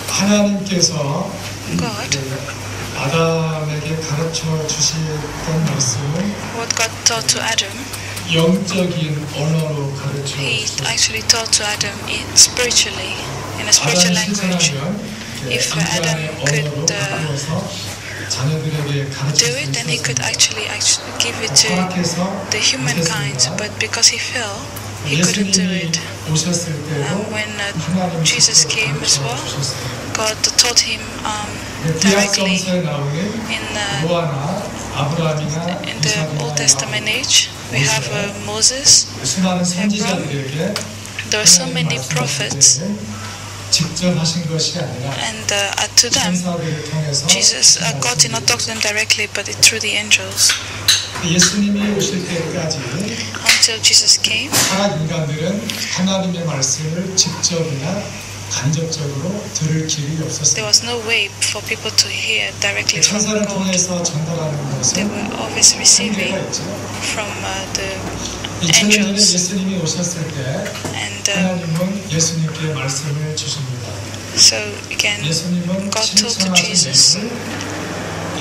하나님께서 God, 아담에게 가르쳐 주시던 말씀은 what God taught to Adam, 영적인 언어로 가르쳐 He 주셨습니다. actually taught to Adam spiritually, in a spiritual 아담이 language. 실천하면 If Adam 인간의 could 언어로 바꾸어서 자녀들에게 do 가르칠 수 it, then he could 있었습니다. actually give it to 타락해서 the humankind, 못했습니다. but because he fell, he couldn't do 예수님이 it. 오셨을 때도 And when 하나님 Jesus 직접 came as well, 가르쳐 주셨습니다. God taught him 구약 directly. 성서에 나오는 In 노아나 아브라함이나 in the Old Testament age, we have Moses. 수많은 선지자들에게 There were so many prophets, 직접 하신 것이 아니라 and to them, 천사들을 통해서 Jesus, God did not talk to them directly, but through the angels. 예수님이 오실 때까지 Until Jesus came, 타락 인간들은 하나님의 말씀을 직접이나 간접적으로 들을 길이 there 없었습니다. was no way for people to hear directly from 천사를 God. 통해서 전달하는 They 것은 were always receiving 한계가 있죠. from the 2000년 전에 angels. 예수님이 오셨을 때 And 하나님은 예수님께 말씀을 주십니다. so again, 예수님은 God told to 신청하신 Jesus, 예수를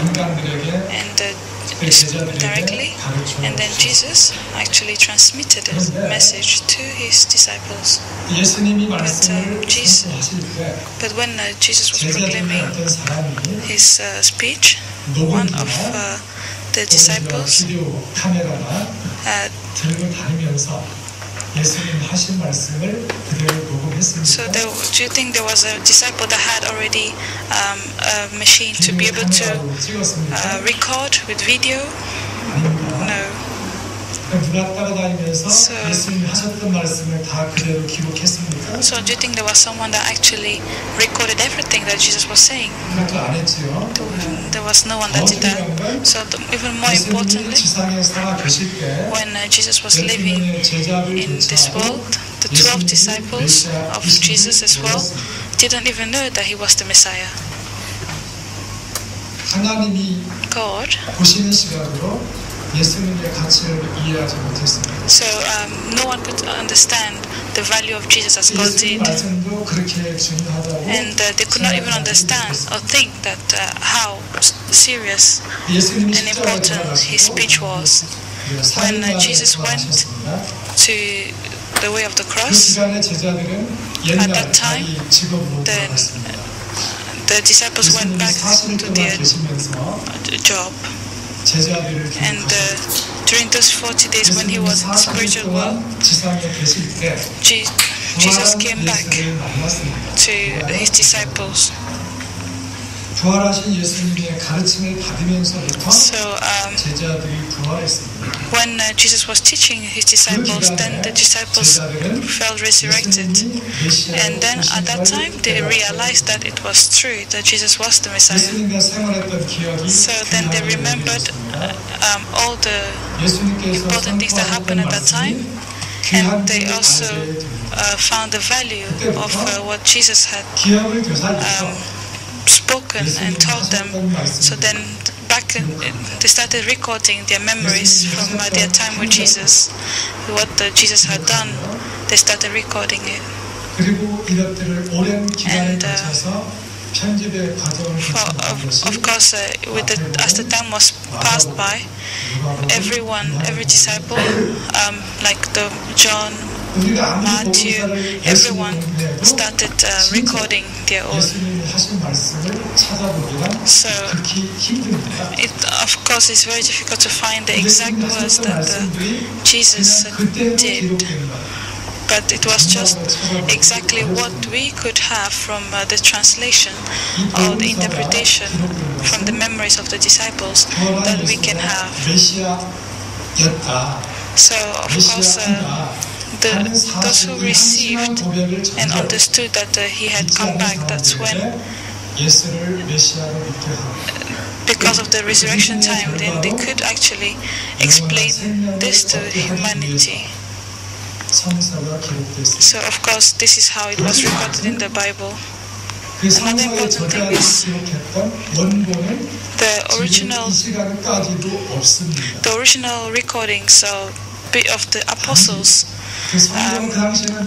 인간들에게 and 그 제자들에게 directly, 가르쳐 and then 주셨습니다. Jesus actually transmitted a message to his disciples. 예수님이 말씀을 Jesus- 선포하실 때 But when Jesus was 제자들의 proclaiming 어떤 사람이 his speech, one of the disciples 비디오 카메라나 들고 다니면서 예수님 하신 말씀을 그대로 so 녹음했습니다. do you think there was a disciple that had already a machine to be 비디오 able to 카메라로 찍었습니다. record with video? 아닙니다. No. 누가 따라다니면서 So- 예수님 하셨던 말씀을 다 그대로 기록했습니까? So do you think there was someone that actually recorded everything that Jesus was saying? 그것도 안 했지요. There was no one that did that. So even more 예수님이 importantly, 지상에 살아 계실 때 when Jesus was living 예수님의 제자들 in this world, the 12 disciples of Jesus as well didn't even know that he was the Messiah. 하나님이 God. 보시는 시각으로 예수님의 가치를 이해하지 못했습니다. So no one could understand the value of Jesus as God 예수님 did. 말씀도 그렇게 중요하다고 And they could not even understand or think that how serious 예수님이 and important his speech was. When Jesus went to the way of the 그 cross, 시간에 제자들은 At 옛날 that time, 자기 직업으로 then 돌아갔습니다. the disciples went 예수님이 back 40일 to 동안 their 계시면서 job. 제자들을 And 교육하셨습니다. during those 40 days when he was in the 40일 spiritual world, 동안 지상에 계실 때 Jesus came back 예수를 만났습니다. to his disciples. 부활하신 예수님의 가르침을 받으면서부터 So 제자들이 부활했습니다. when Jesus was teaching his disciples, then the disciples felt resurrected. And then at that time they realized that it was true, that Jesus was the Messiah. 예수님과 생활했던 기억이 So then they remembered all the 예수님께서 important things that happened at that time. And they also found the value of what Jesus had 기억을 되살려서 spoken and taught them. So then they started recording their memories from their time with Jesus, what Jesus had done. They started recording it. 그리고 이것들을 오랜 기간에 And, 거쳐서 편집의 과정을 거치는 것이 Of course, as the time was passed by, every disciple, like the John, 우리가 아무리 Matthew, 복음서를 everyone 해도 started recording their own. 예수님이 하신 말씀을 찾아보기란 So 극히 힘듭니다. it, of course, it's very difficult to find the exact words that Jesus 그때로 did. 기록된 거예요. But it was just exactly what we could have from the translation or the interpretation from the memories of the disciples that we can have. 메시아였다. So, of course, those who received and understood that he had come back, that's when, 예수를 메시아로 믿게 하고 because of the resurrection time, then they could actually explain this to humanity. 성서가 기록됐습니다. So, of course, this is how it was recorded in the Bible. 그 Another 성서의 important thing 저자들이 is 기록했던 원본은 the 지금 original 이 시간까지도 없습니다. recordings of the apostles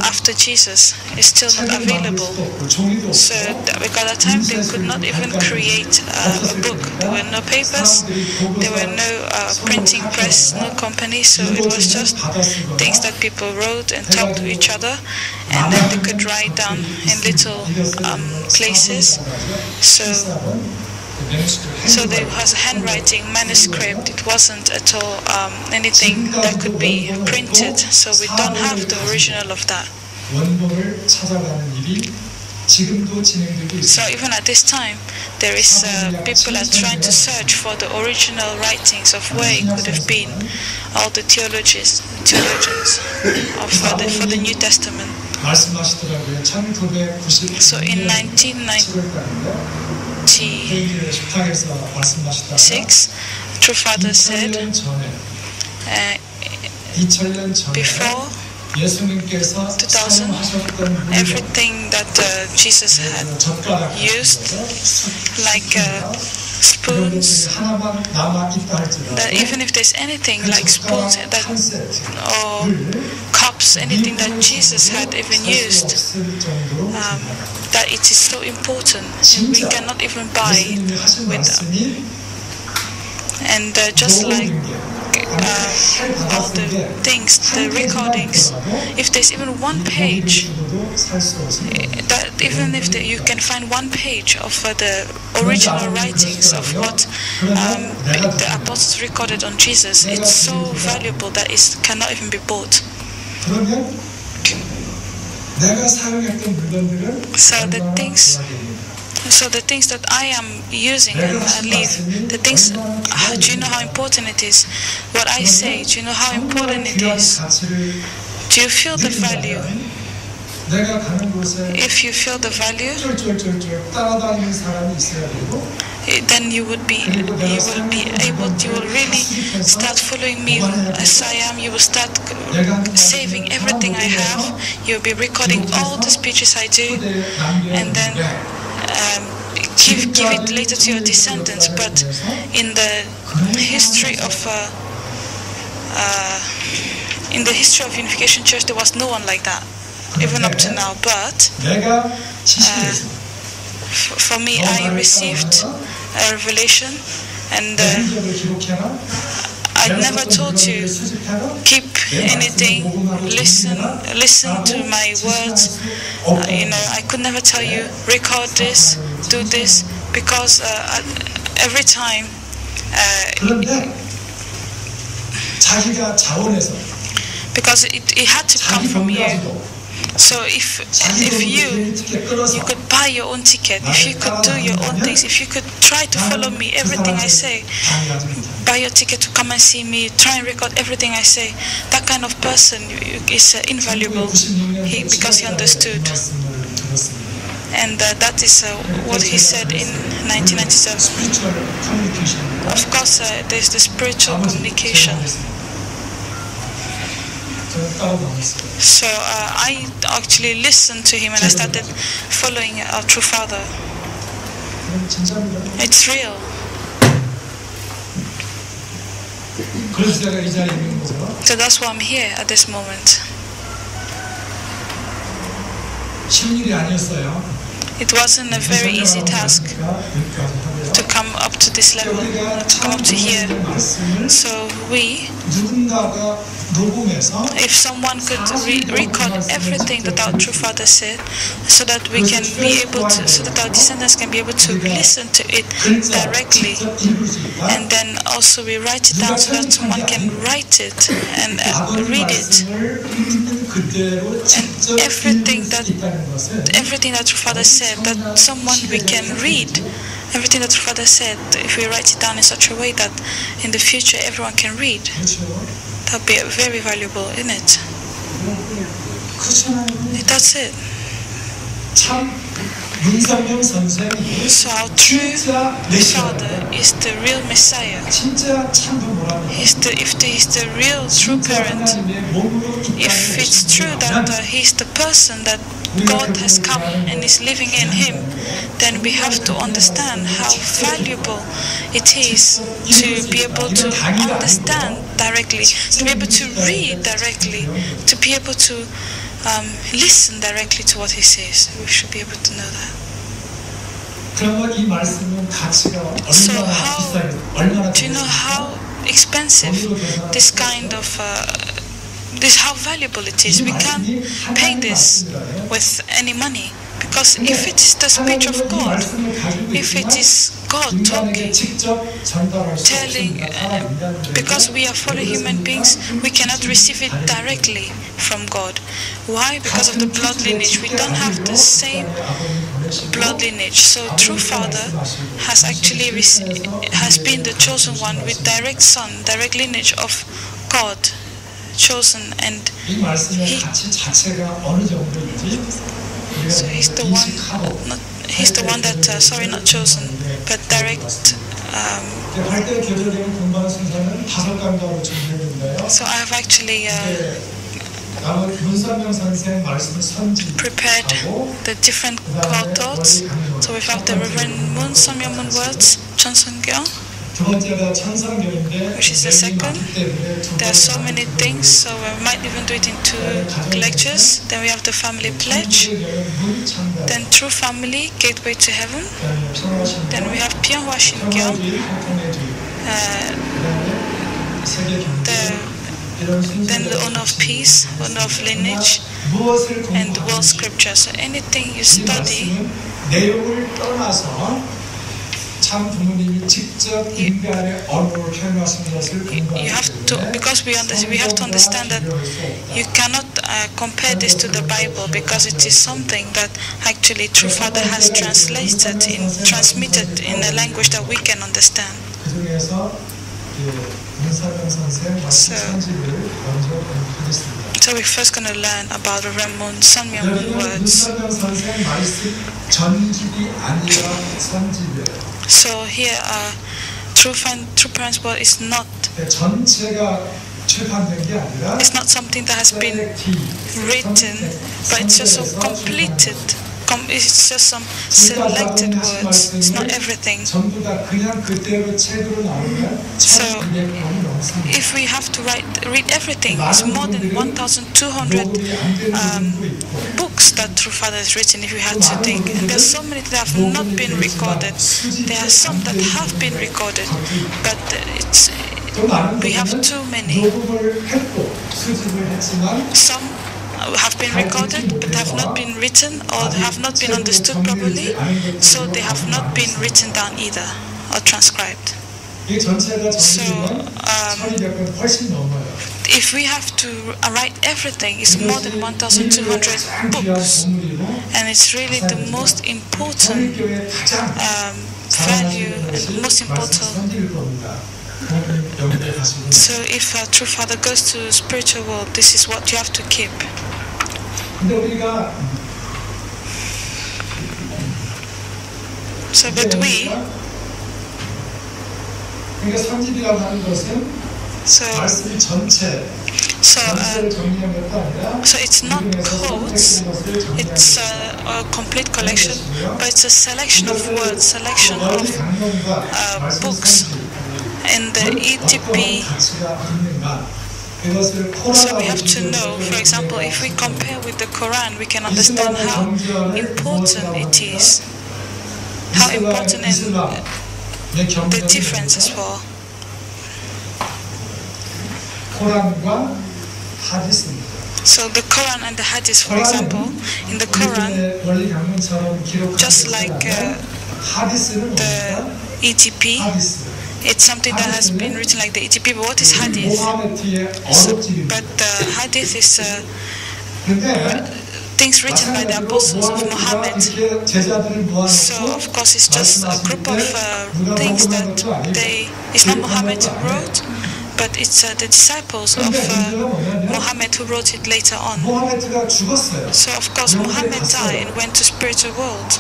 after Jesus is still not available. So because at that time they could not even create a book. There were no papers, there were no printing press, no company, so it was just things that people wrote and talked to each other, and then they could write down in little places. So there was a handwriting manuscript. It wasn't at all anything that could be printed. So we don't have the original of that. So even at this time, there is people are trying to search for the original writings of where it could have been. All the theologians of for the New Testament. So in 1996, True Father said, before 2000, everything that Jesus had used, like spoons, that even if there's anything like spoons that, or cups, anything that Jesus had even used, that it is so important, and we cannot even buy it with them. And just like all the things, the recordings, if there's even one page, that even if you can find one page of the original writings of what the apostles recorded on Jesus, it's so valuable that it cannot even be bought. So the things that I am using and I live, the things, do you know how important it is? What I say, do you know how important it is? Do you feel the value? If you feel the value, then you will really start following me as I am. You will start saving everything I have. You'll be recording all the speeches I do, and then give it later to your descendants. But in the history of Unification Church, there was no one like that, even up to now. But for me, I received a revelation, and I never told you keep anything, listen to my words. I could never tell you record this, do this, because every time because it had to come from you. So if you could buy your own ticket, if you could do your own things, if you could try to follow me, everything I say, buy your ticket to come and see me, try and record everything I say, that kind of person is invaluable because he understood. And that is what he said in 1997. Of course, there's the spiritual communication. So I actually listened to him and I started following our True Father. It's real. So that's why I'm here at this moment. It wasn't a very easy task to come up to this level, to come up to here. So if someone could record everything that our True Father said, so that we can be able to, so that our descendants can be able to listen to it directly, and then also we write it down so that someone can write it and read it, and everything that True Father said, that someone we can read. Everything that Father said, if we write it down in such a way that in the future everyone can read, that'll be very valuable, isn't it? That's it. 참 문상명 선생이 So our true 진짜 메시아예요. father is the real Messiah. 진짜 참 부모라는 If he's the real true parent, if it's true that he's the person that God has come and is living in him, then we have to understand how valuable it is to be able to understand directly, to be able to read directly, to be able to listen directly to what he says. We should be able to know that. 그러면 이 말씀은 가치가 So 얼마나 비싸요? 얼마나 do you know how expensive this kind of how valuable it is? We can't pay this with any money, because if it is the speech of God, if it is God talking, telling, because we are fallen human beings, we cannot receive it directly from God. Why? Because of the blood lineage. We don't have the same blood lineage. So true father has actually has been the chosen one with direct son, direct lineage of God, chosen, and so he's the one that not chosen, but direct. So I have actually prepared the different thoughts. So we have the Reverend Moon, Sun Myung Moon words, Chonsongyo, which is the second. There are so many things, so we might even do it in 2 lectures. Then we have the family pledge. Then true family, gateway to heaven. Then we have Pyonghwa Shinggyo, then the honor of peace, honor of lineage, and the world scripture. So anything you study, you have to, because we have to understand that you cannot compare this to the Bible, because it is something that actually True Father has transmitted in a language that we can understand. So we're first going to learn about the Reverend Moon, Sun Myung Moon words. So here, true parents' word is not. It's not something that has been written, but it's just so completed. It's just some selected words. It's not everything. So if we have to read everything, it's more than 1,200 books that True Father has written. If we had to think, and there's so many that have not been recorded. There are some that have been recorded, but we have too many. Some have been recorded but have not been written or have not been understood properly, so they have not been written down either or transcribed. So if we have to write everything, it's more than 1,200 books, and it's really the most important value and most important. So if a True Father goes to the spiritual world, this is what you have to keep. So, but we, so it's not quotes, it's a complete collection, but it's a selection of words, selection of books in the ETP. So we have to know, for example, if we compare with the Quran, we can understand how important it is, how important and the difference as well. So the Quran and the Hadith, for example, in the Quran, just like the ETP, it's something that has been written like the ETP, but what is Hadith? But the Hadith is things written by the apostles of Muhammad. So of course it's just a group of things that it's not Muhammad who wrote, but it's the disciples of Muhammad who wrote it later on. 모하메드가 죽었어요. So of course Muhammad died and went to spiritual world.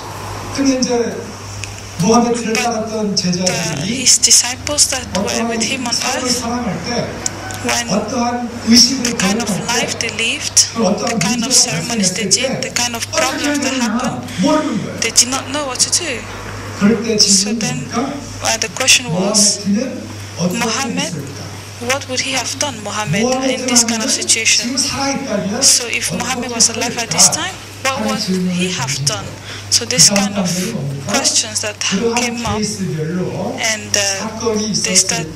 근데 이제 모하메드를 따랐던 제자들이 His disciples that were with him on earth, when the kind of life they lived, the kind of ceremonies they did, the kind of problems that happened, they did not know what to do. So then the question was, Muhammad, what would he have done, Muhammad, in this kind of situation? So if Muhammad was alive at this time, what would he have done? So this kind of questions that came up, and they started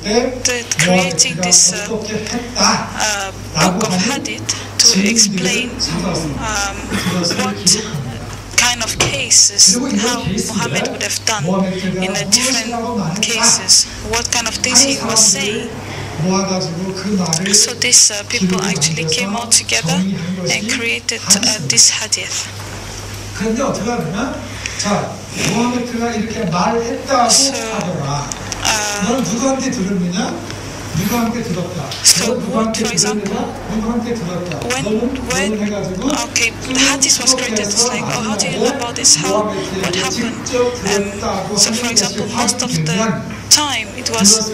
creating this book of hadith to explain what kind of cases, how Muhammad would have done in different cases, what kind of things he was saying. So these people actually came all together and created this hadith. So what, for example, when okay, the hadith was created, it's like, oh, how do you know about this? What happened? So for example, most of the time it was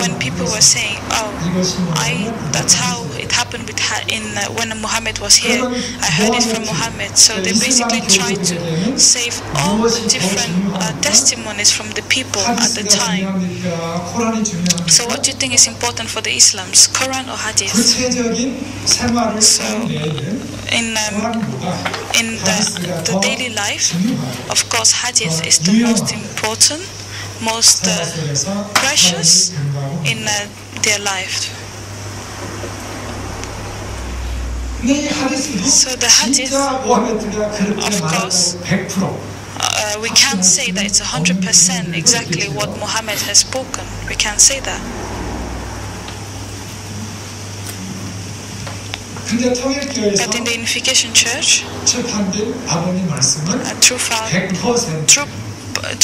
when people were saying, oh, that's how it happened with when Muhammad was here. I heard it from Muhammad. So they basically tried to save all the different testimonies from the people at the time. So what do you think is important for the Islams, Quran or Hadith? So in the daily life, of course, Hadith is the most important, most precious in their life. So the hadith, of course, we can't say that it's 100% exactly what Muhammad has spoken. We can't say that. But in the Unification Church, True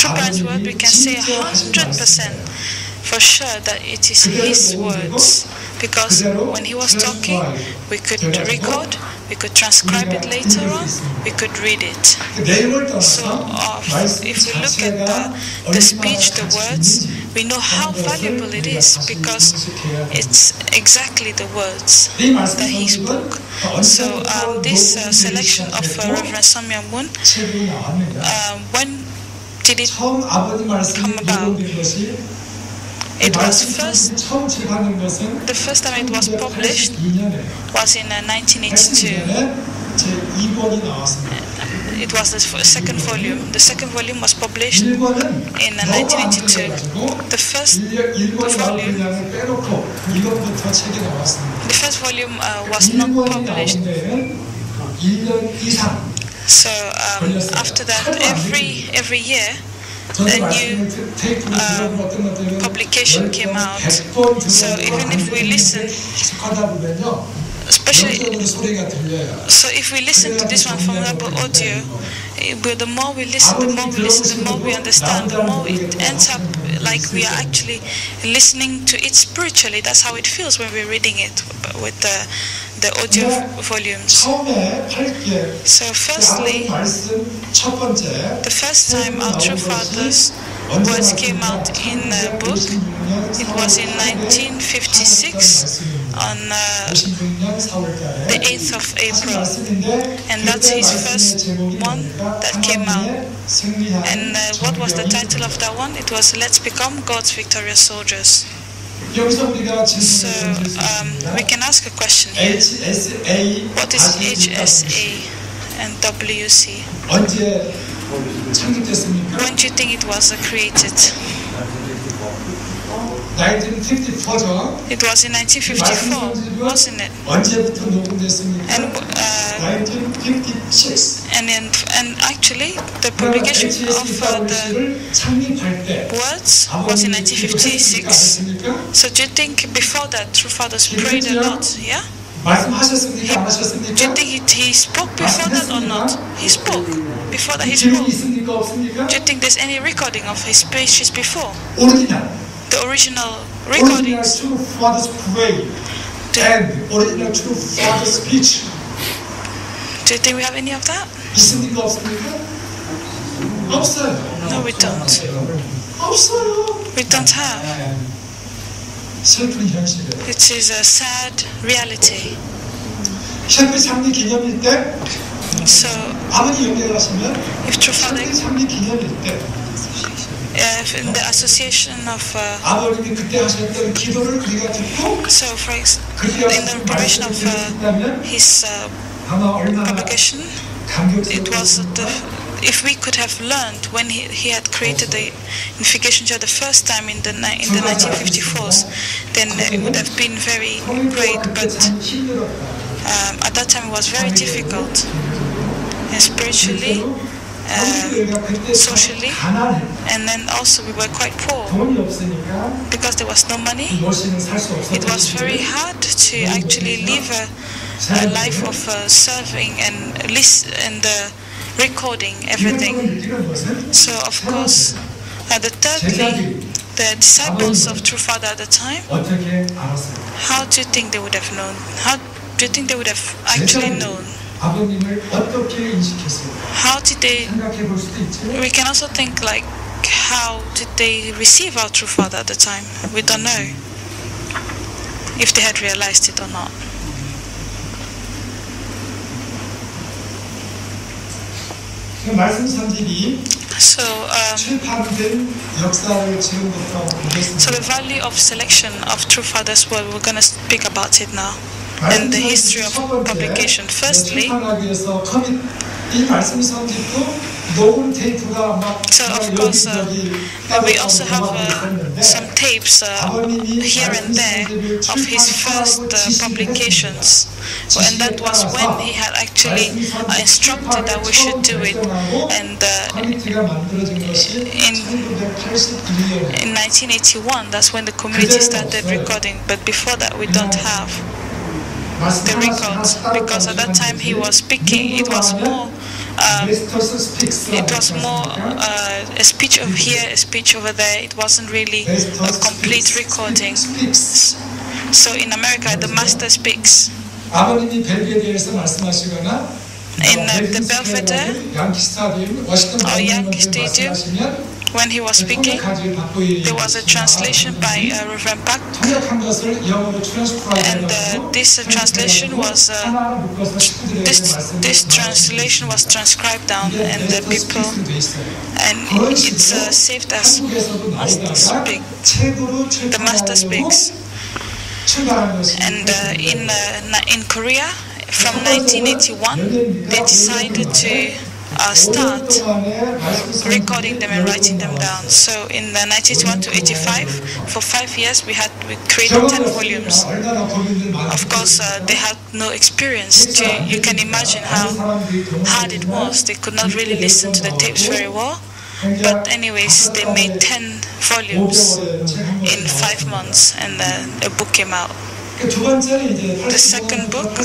Brian's word, we can say 100% for sure that it is his words, because when he was talking, we could record, we could transcribe it later on, we could read it. So if we look at the speech, the words, we know how valuable it is, because it's exactly the words that he spoke. So this selection of Reverend Sun Myung Moon, when did it come about? It was the first time it was published was in 1982. It was the second volume. The second volume was published in 1982. The first volume was not published. So after that, every year, a new publication came out. So even if we listen, especially, so if we listen to this one from Rebel Audio, the more we listen, the more we understand, the more it ends up like we are actually listening to it spiritually. That's how it feels when we're reading it with the audio volumes. So firstly, the first time our True Fathers words came out in a book, it was in 1956 on the 8th of April, and that's his first one that came out. And what was the title of that one? It was Let's Become God's Victorious Soldiers. So we can ask a question here. What is HSA and WC? When do you think it was created? It was in 1954, wasn't it? And actually, the publication of the words was in 1956. So do you think before that, True Fathers prayed a lot? Yeah? Do you think he spoke before that or not? He spoke. Before that he spoke. Do you think there's any recording of his speeches before? The original recordings. true father's pray and original true father's speech. Do you think we have any of that? 있습니까 없습니까? 없어요. No, we don't. 없어요. We don't have. 슬픈 현실이에요. It is a sad reality. 셰프 상리 기념일 때 So, 아버지 연결하시면 if true father, 셰프 상리 기념일 때 in the association of, 아버님이 그때 하셨던 기도를 우리가 듣고 so for 그때 in the preparation of his 아마 얼마나 publication, it was if we could have learned when he had created the unification church the first time in the 1954s, then it would have been very great. But at that time it was very difficult, and spiritually, socially, and then also we were quite poor because there was no money. It was very hard to actually live a life of serving and recording everything. So of course, thirdly, the disciples of True Father at the time, how do you think they would have known? How do you think they would have actually known? How did they? We can also think like, how did they receive our True Father at the time? We don't know if they had realized it or not. So the value of selection of True Father's word, we're going to speak about it now. And the history of publication. Firstly, so of course we also have some tapes here and there of his first publications, and that was when he had actually instructed that we should do it. And in 1981, that's when the community started recording, but before that we don't have the records, because at that time he was speaking, it was more a speech over here, a speech over there. It wasn't really a complete recording. So in America, the master speaks. In the Belvedere or Yankee Stadium, when he was speaking, there was a translation by Reverend Bach, and this translation was this translation was transcribed down, and the people, and it's saved as Master Speak. The Master speaks, and in Korea, from 1981, they decided to start recording them and writing them down. So in 1981 to 85, for 5 years we created 10 volumes. Of course, they had no experience. You can imagine how hard it was. They could not really listen to the tapes very well. But anyways, they made 10 volumes in 5 months, and a book came out. The second book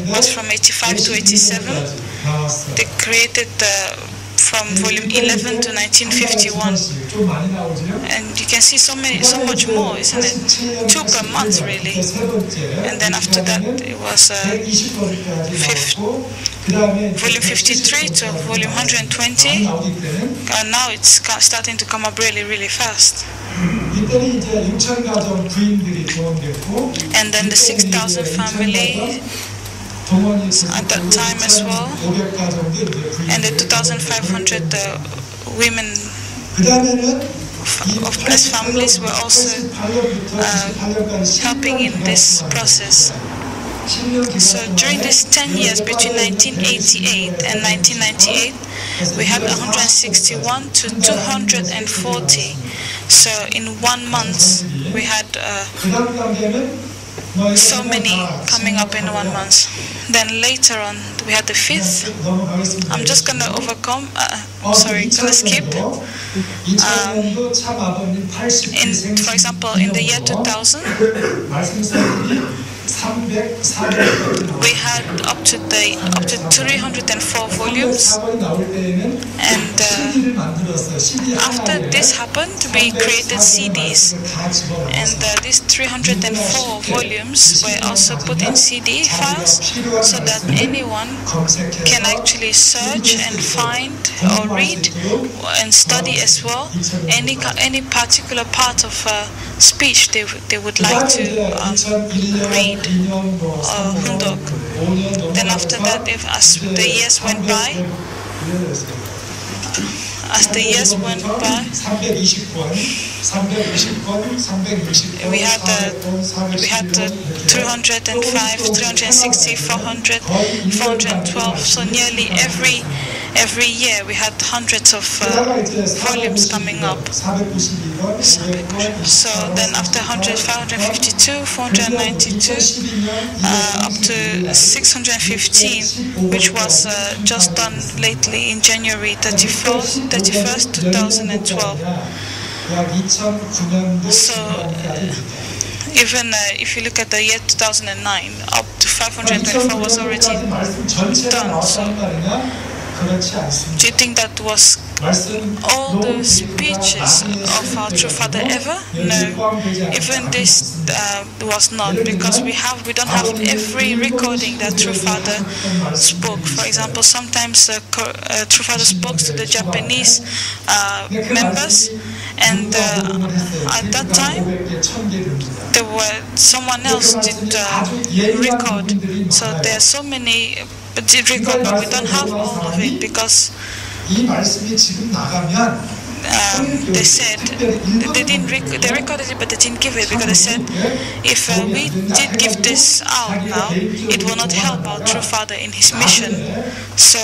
was from 85 to 87. They created from volume 11 to 1951, and you can see so much more, isn't it? 2 per month, really. And then after that, it was volume 53 to volume 120, and now it's starting to come up really, really fast. And then the 6,000 family at that time as well, and the 2,500 women as families were also helping in this process. So during these 10 years, between 1988 and 1998, we had 161 to 240. So in 1 month, we had so many coming up in 1 month. Then later on, we had the 5th. I'm just going to skip. For example, in the year 2000, we had up to 304 volumes, and after this happened, we created CDs, and these 304 volumes were also put in CD files so that anyone can actually search and find or read and study as well any particular part of speech they would like to read or hundok. Then after that, as the years went by, we had 305, 360, 400, 412. So nearly every year we had hundreds of volumes coming up. So then after 100, 552, 492, up to 615, which was just done lately in January 31st, 2012. So even if you look at the year 2009, up to 524 was already done. So do you think that was all the speeches of our true father ever? No, even this was not, because we don't have every recording that true father spoke. For example, sometimes true father spoke to the Japanese members, and at that time someone else did record. So there are so many did record, but we don't have all of it because they said they recorded it, but they didn't give it because they said if we did give this out now, it will not help our true father in his mission. So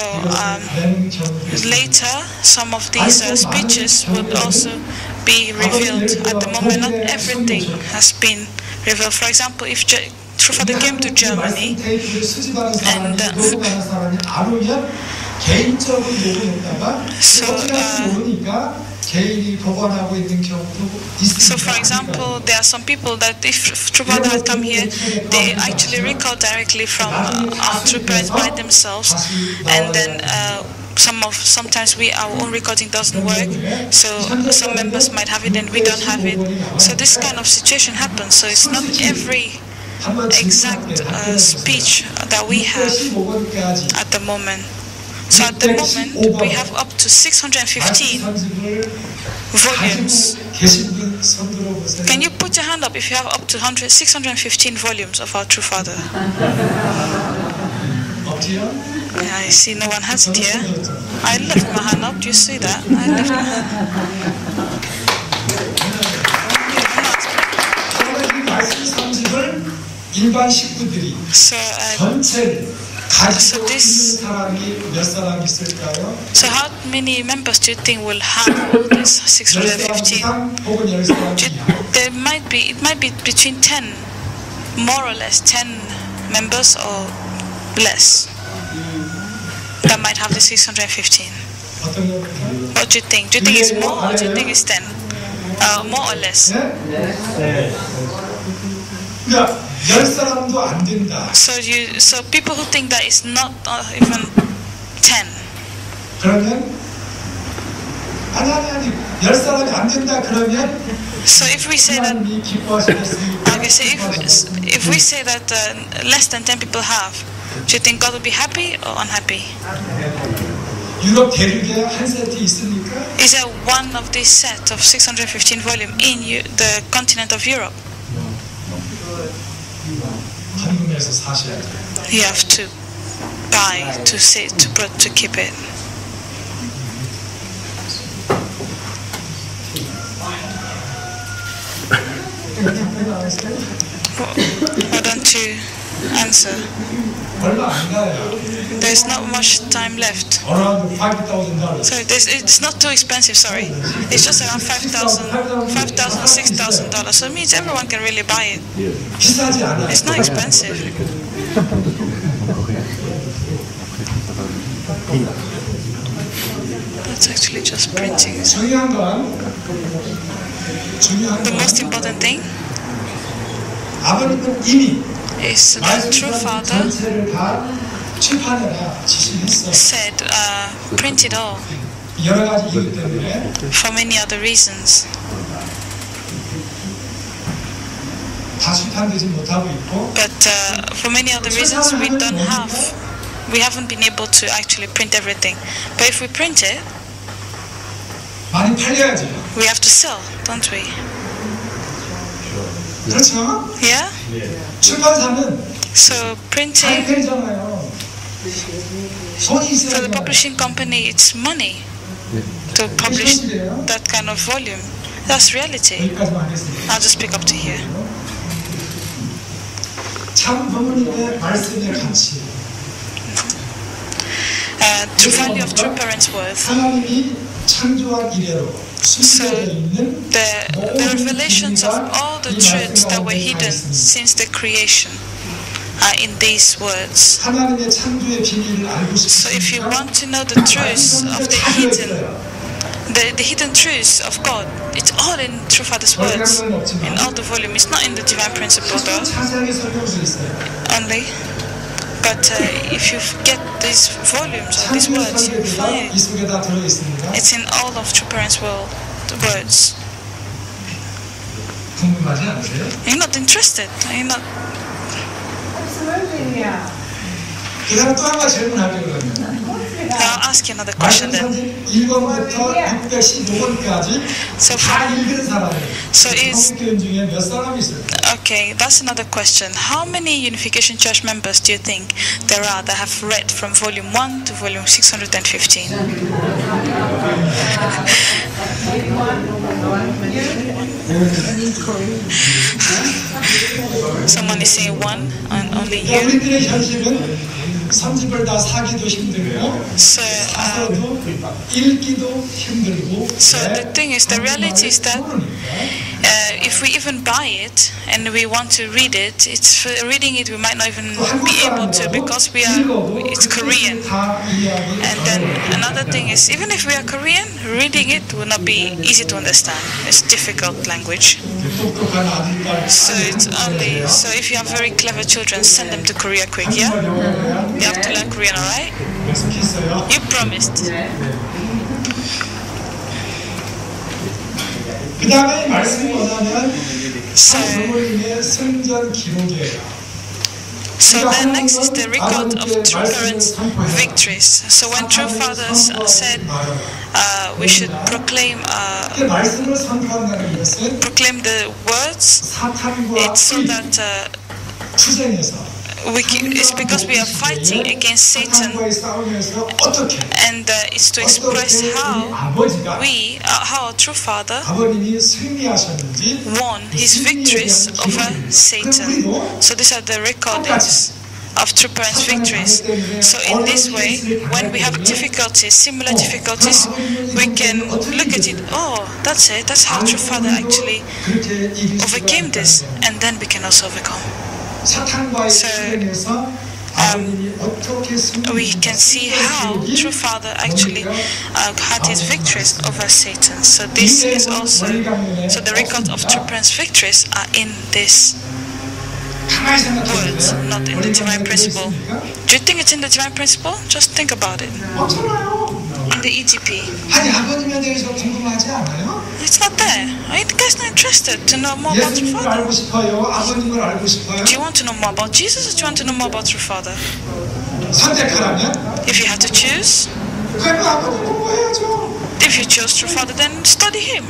later, some of these speeches would also be revealed. At the moment, not everything has been revealed. For example, if true father came to Germany and so for example, there are some people that if true father had come here, they actually record directly from our true parents by themselves, and then sometimes our own recording doesn't work, so some members might have it and we don't have it. So this kind of situation happens. So it's not every exact speech that we have at the moment. So at the moment we have up to 615 volumes. Can you put your hand up if you have up to 615 volumes of our true father? Yeah, I see no one has it here. I left my hand up. Do you see that? I left my hand. So how many members do you think will have all this 615? It might be between 10, more or less 10 members or less that might have the 615. What do you think? Do you think it's more or do you think it's 10? More or less? So people who think that it's not even 10. So if we say that, if we say that less than 10 people have, do you think God will be happy or unhappy? Is there one of this set of 615 volume in the continent of Europe? You have to buy to keep it. Why don't you answer? There's not much time left. Sorry, it's not too expensive, sorry. It's just around $5,000, $6,000. So it means everyone can really buy it. It's not expensive. That's actually just printing. The most important thing is the true Father 전체를 다 출판해라 지시했어. said, print it all 여러 가지 이유 때문에 for many other reasons. 다 출판되지 못하고 있고. But for many other reasons, we haven't been able to actually print everything. But if we print it, 많이 팔려야지. we have to sell, don't we? 그렇죠? Yeah? 출판사는 So printing, 타이틀이잖아요. 손이 있어야 for the 돼요. publishing company, it's money to publish that kind of volume. That's reality. 여기까지만 하겠습니다. I'll just pick up to here. 참 부모님의 말씀의 가치. The value of true parents' worth. 하나님이 창조한 이래로 숨겨져 있는 The revelations of all the truths that were hidden since the creation are in these words. 하나님의 창조의 비밀을 알고 So if you 싶으니까 want to know the truths of the hidden truths of God, it's all in True Father's words, in all the volume. It's not in the divine principle though, 자세하게 설명수 있어요. only. But if you get these volumes of these 창조의 words, you 설계가 find 이 속에 다 들어 있습니다. it's in all of True Parents' words. 궁금하지 않으세요? You're not interested. You're not. 그다음 또 한 가지 질문할게요 그러면. I'll ask you another question then. 1권부터 615권까지 So, 다 읽은 사람이 so is 성교인 중에 몇 사람이 있을까요? okay. That's another question. How many Unification Church members do you think there are that have read from volume 1 to volume 615? Someone is saying one, and only you. 우리들의 현실은 선집을 다 사기도 힘들고 So, 사서도 읽기도 힘들고 so the thing is, the reality is that if we even buy it and we want to read it, it's for reading it we might not even be able to because it's Korean. And then another thing is, even if we are Korean, reading it will not be easy to understand. It's difficult language. 똑똑한 So it's only if you have very clever children, send them to Korea quick, yeah? You have to learn Korean, alright? 약속했어요. You promised. 그 다음에 말씀이 뭐냐면 부모님의 성전 기록이에요. So then next is the record of true parents' victories. So when true fathers said we should proclaim 말씀을 선포한다는 것은 the words, 사탄과 it's so that 투쟁에서 it's because we are fighting against Satan, and it's to express how our true father 아버님이 승리하셨는지 won his victories over Satan. So these are the recordings of true parents' victories. So in this way, when we have difficulties, similar difficulties, we can look at it, oh, that's it, that's how true father actually overcame this, and then we can also overcome. So we can see how true father actually had his victories over Satan. So this is also, so the record of true parents' victories are in this words, not in the divine principle. Do you think it's in the divine principle? Just think about it. In the EGP. It's not there. Are you guys not interested to know more about your father? Do you want to know more about Jesus, or do you want to know more about your father? If you have to choose, if you choose your father, then study him.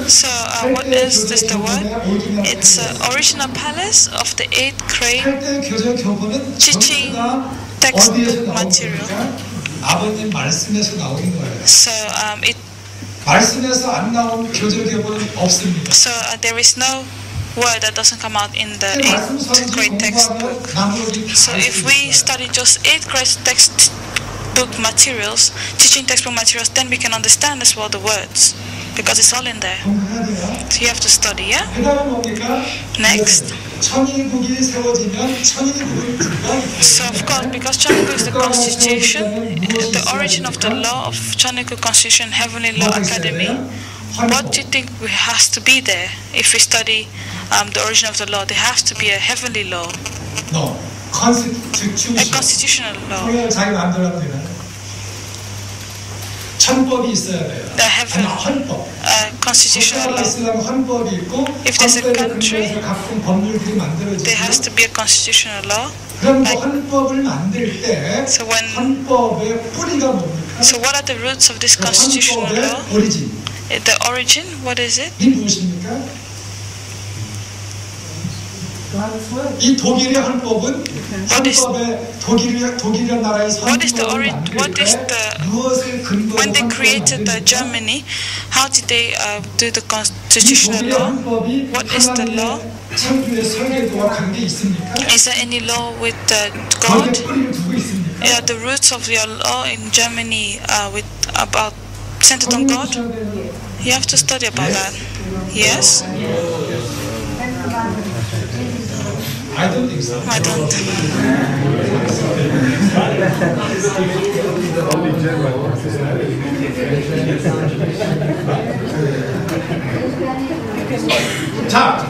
So what is this the word? It's original palace of the 8th grade teaching textbook material. So there is no word that doesn't come out in the 8th grade textbook. So if we study just 8th grade textbook materials, teaching textbook materials, then we can understand as well the words, because it's all in there. So you have to study, yeah? Next, 천일국이 세워지면 천일국은 불가하기 So of course, because Chanukul is the constitution, the origin of the law of Chanukul Constitution, Heavenly Law Academy, what do you think has to be there if we study the origin of the law? There has to be a heavenly law, No. a constitutional law. 통일을 자기 마음대로 하면 되나요? 천법이 있어야 돼요. The heaven, 헌법. constitutional 국가가 law. 있으려면 헌법이 있고 If there's a 헌법에 country, 근거해서 각종 법률들이 there has 만들어지고 to be a constitutional law. 그럼 그 헌법을 만들 때 So when, 헌법의 뿌리가 뭡니까? so what are the roots of this 그 constitutional 헌법의 law? 오리진 The origin, what is it? 이 무엇입니까? 이 독일의 헌법은 헌법에 독일이라는 나라의 What is the 헌법을 origin? What is 만들 때 the 무엇을 근거로 when they 헌법을 created 만듭니까? Germany? How did they do the 이 constitutional 독일의 law? 헌법이 What is the law? 하나님의 창조의 설계도와 관계 있습니까? Is there any law with 거기에 God? 뿌리를 두고 있습니까? Yeah, the roots of your law in Germany with about centered on God. You have to study about that. Yes, I don't think so. I don't. 자,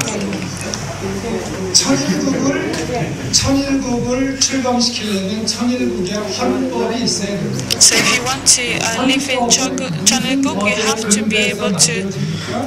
천일국을 출범시키려면 천일국의 헌법이 있어야 됩니다. So if you want to live in Chanukuk, you have to be able to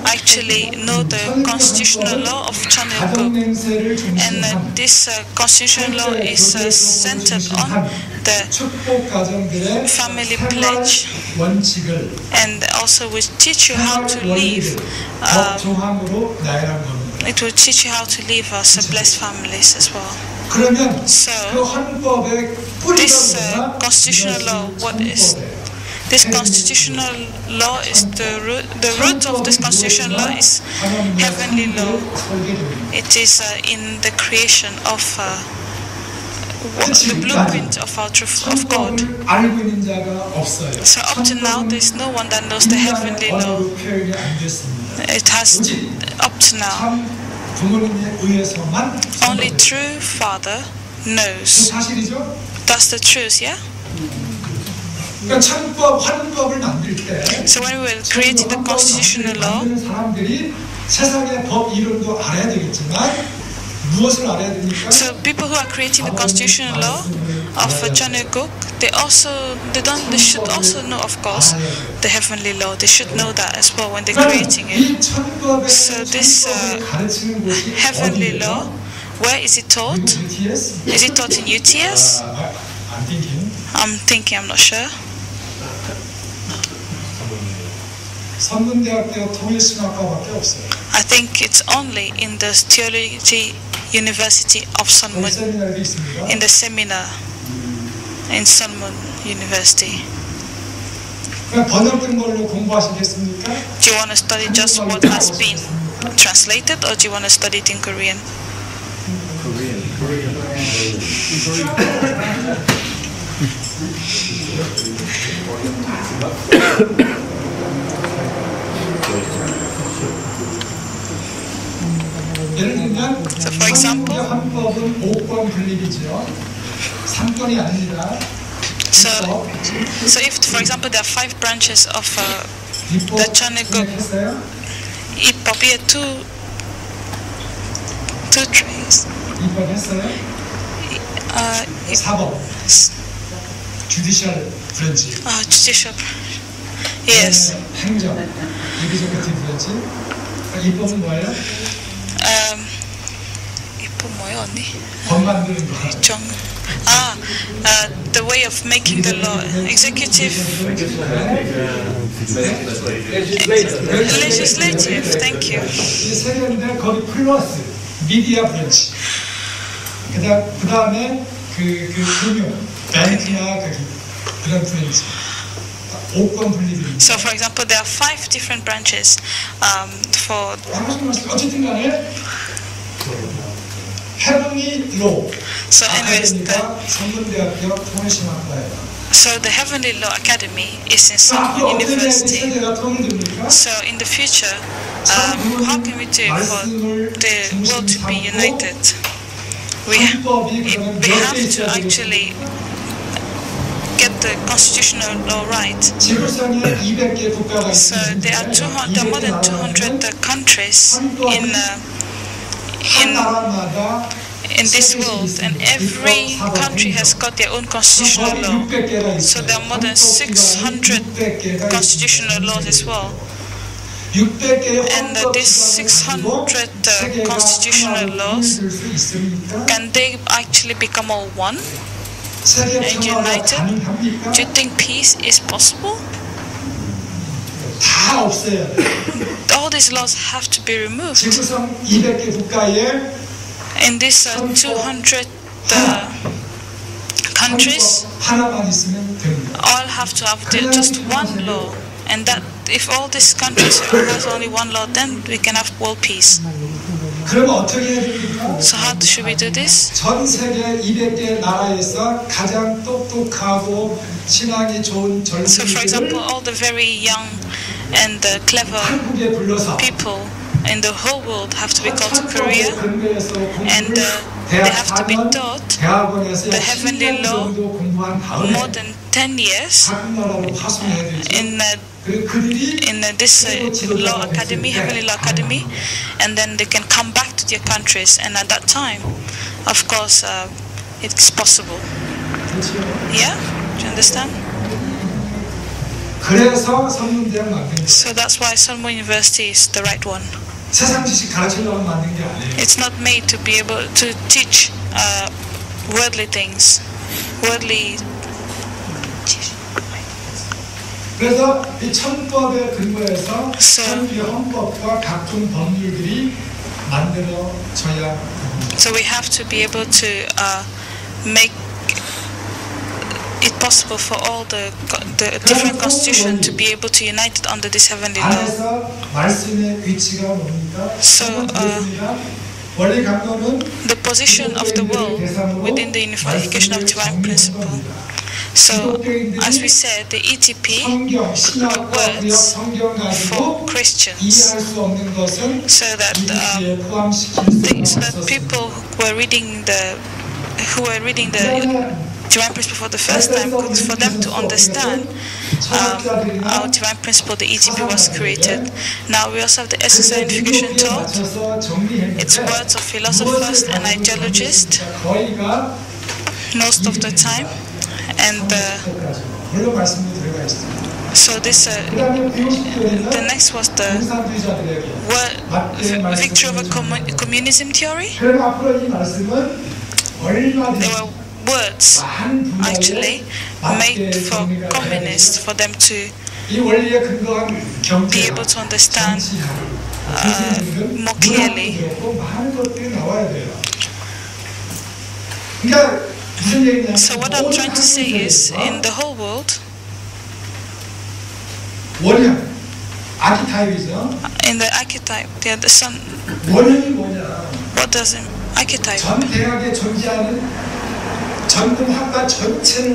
actually know the constitutional law of 가정 Chanukuk. 맹세를 And 중심한 this constitutional law is centered on the 축복 가정들의 family 생활 pledge, 원칙을 and also will teach you how to live. 법 조항으로 나열한 겁니다. It will teach you how to live as blessed families as well. 그러면 So 그 헌법의 뿌리가 this 뭐냐? constitutional law, what is 천법이에요. this constitutional law? Is the root of this constitutional law is heavenly law. It is in the creation of the blueprint of our truth of God. 천법을 알고 있는 자가 없어요. So up to now, there's no one that knows the heavenly law. 언어로 표현이 안 됐습니다. It has up to now. 참 부모님에 의해서만 Only true Father knows. 사실이죠. That's the truth, yeah? 그러니까 천법, 헌법을 만들 때 So when we were creating the constitutional law, 만드는 사람들이 세상의 법 이론도 알아야 되겠지만 무엇을 알아야 됩니까? so people who are creating the constitutional law of Chanukuk, they should also know, of course, the heavenly law. They should know that as well when they're creating it. 이 천법의 So this 가르치는 곳이 heavenly law, where is it taught? UTS? Is it taught in UTS? I'm thinking. I'm not sure. 선문대학교 통일신학과밖에 없어요. I think it's only in the Theology University of Sun Moon, 세미나도 있습니다. in the seminar in Sun Moon University. 그냥 번역된 걸로 공부하시겠습니까? Do you want to study just what has been translated, or do you want to study it in Korean? 예를 들면 So for example, 헌법은 5권 분립이죠. 3권이 아닙니다. so if, for example, there are 5 branches of the Chanukuk 했어요? Ipopia, two trees. 입법했어요? 4번 주디셜 브랜치. Judicial. Yes. 행정 executive 브랜치. 입법은 뭐예요? 이거 뭐야 언니? 법 만드는 거. The way of making the law. Executive. Legislative. Thank you. 이 세 개인데 거기 플러스 미디어 브랜치. 그 다음에 그 금융, 뱅크나 그런 브랜치. 5권 분립입니다. So, for example, there are 5 different branches for. 어쨌든 간에 heavenly law. So, anyways, 아카데미가 선문대학교 통일신학과예요. So the Heavenly Law Academy is in Sun Myung University. So in the future, how can we do for the world to be united? We have to actually get the constitutional law right. So there are more than 200 countries in this world, and every country has got their own constitutional law. So there are more than 600 constitutional laws as well. And these 600 constitutional laws, can they actually become all one and united? Do you think peace is possible? All these laws have to be removed. In these 200 countries, all have to have just one law, and that if all these countries has only one law, then we can have world peace. So how should we do this? 전 세계 200개 나라에서 가장 똑똑하고 신앙이 좋은 젊은이들을 So for example, all the very young and clever people in the whole world have to be called to Korea, and they have to be taught the heavenly law more than 10 years in this law academy, heavenly law academy, and then they can come back to their countries, and at that time, of course, it's possible. Yeah? Do you understand? So that's why Sun Myung University is the right one. It's not made to be able to teach worldly things, worldly. 그래서 이 천법에 근거해서 한국의 헌법과 각종 법률들이 만들어져야 합니다. So we have to be able to make it possible for all the different constitution to be able to unite it under this heavenly law. 안에서 말씀의 위치가 뭡니까? So the position of the world within the unification of divine principle. So, as we said, the ETP are words for Christians, so that people who are reading the divine principle for the first time, for them to understand our divine principle, the ETP was created. Now we also have the essence of unification taught. It's words of philosophers and ideologists most of the time. And so this, the next was the victory over communism theory. There were words actually made for communists, for them to be able to understand more clearly. So what I'm trying to say is, in the whole world, in the archetype, the sun. What does it archetype?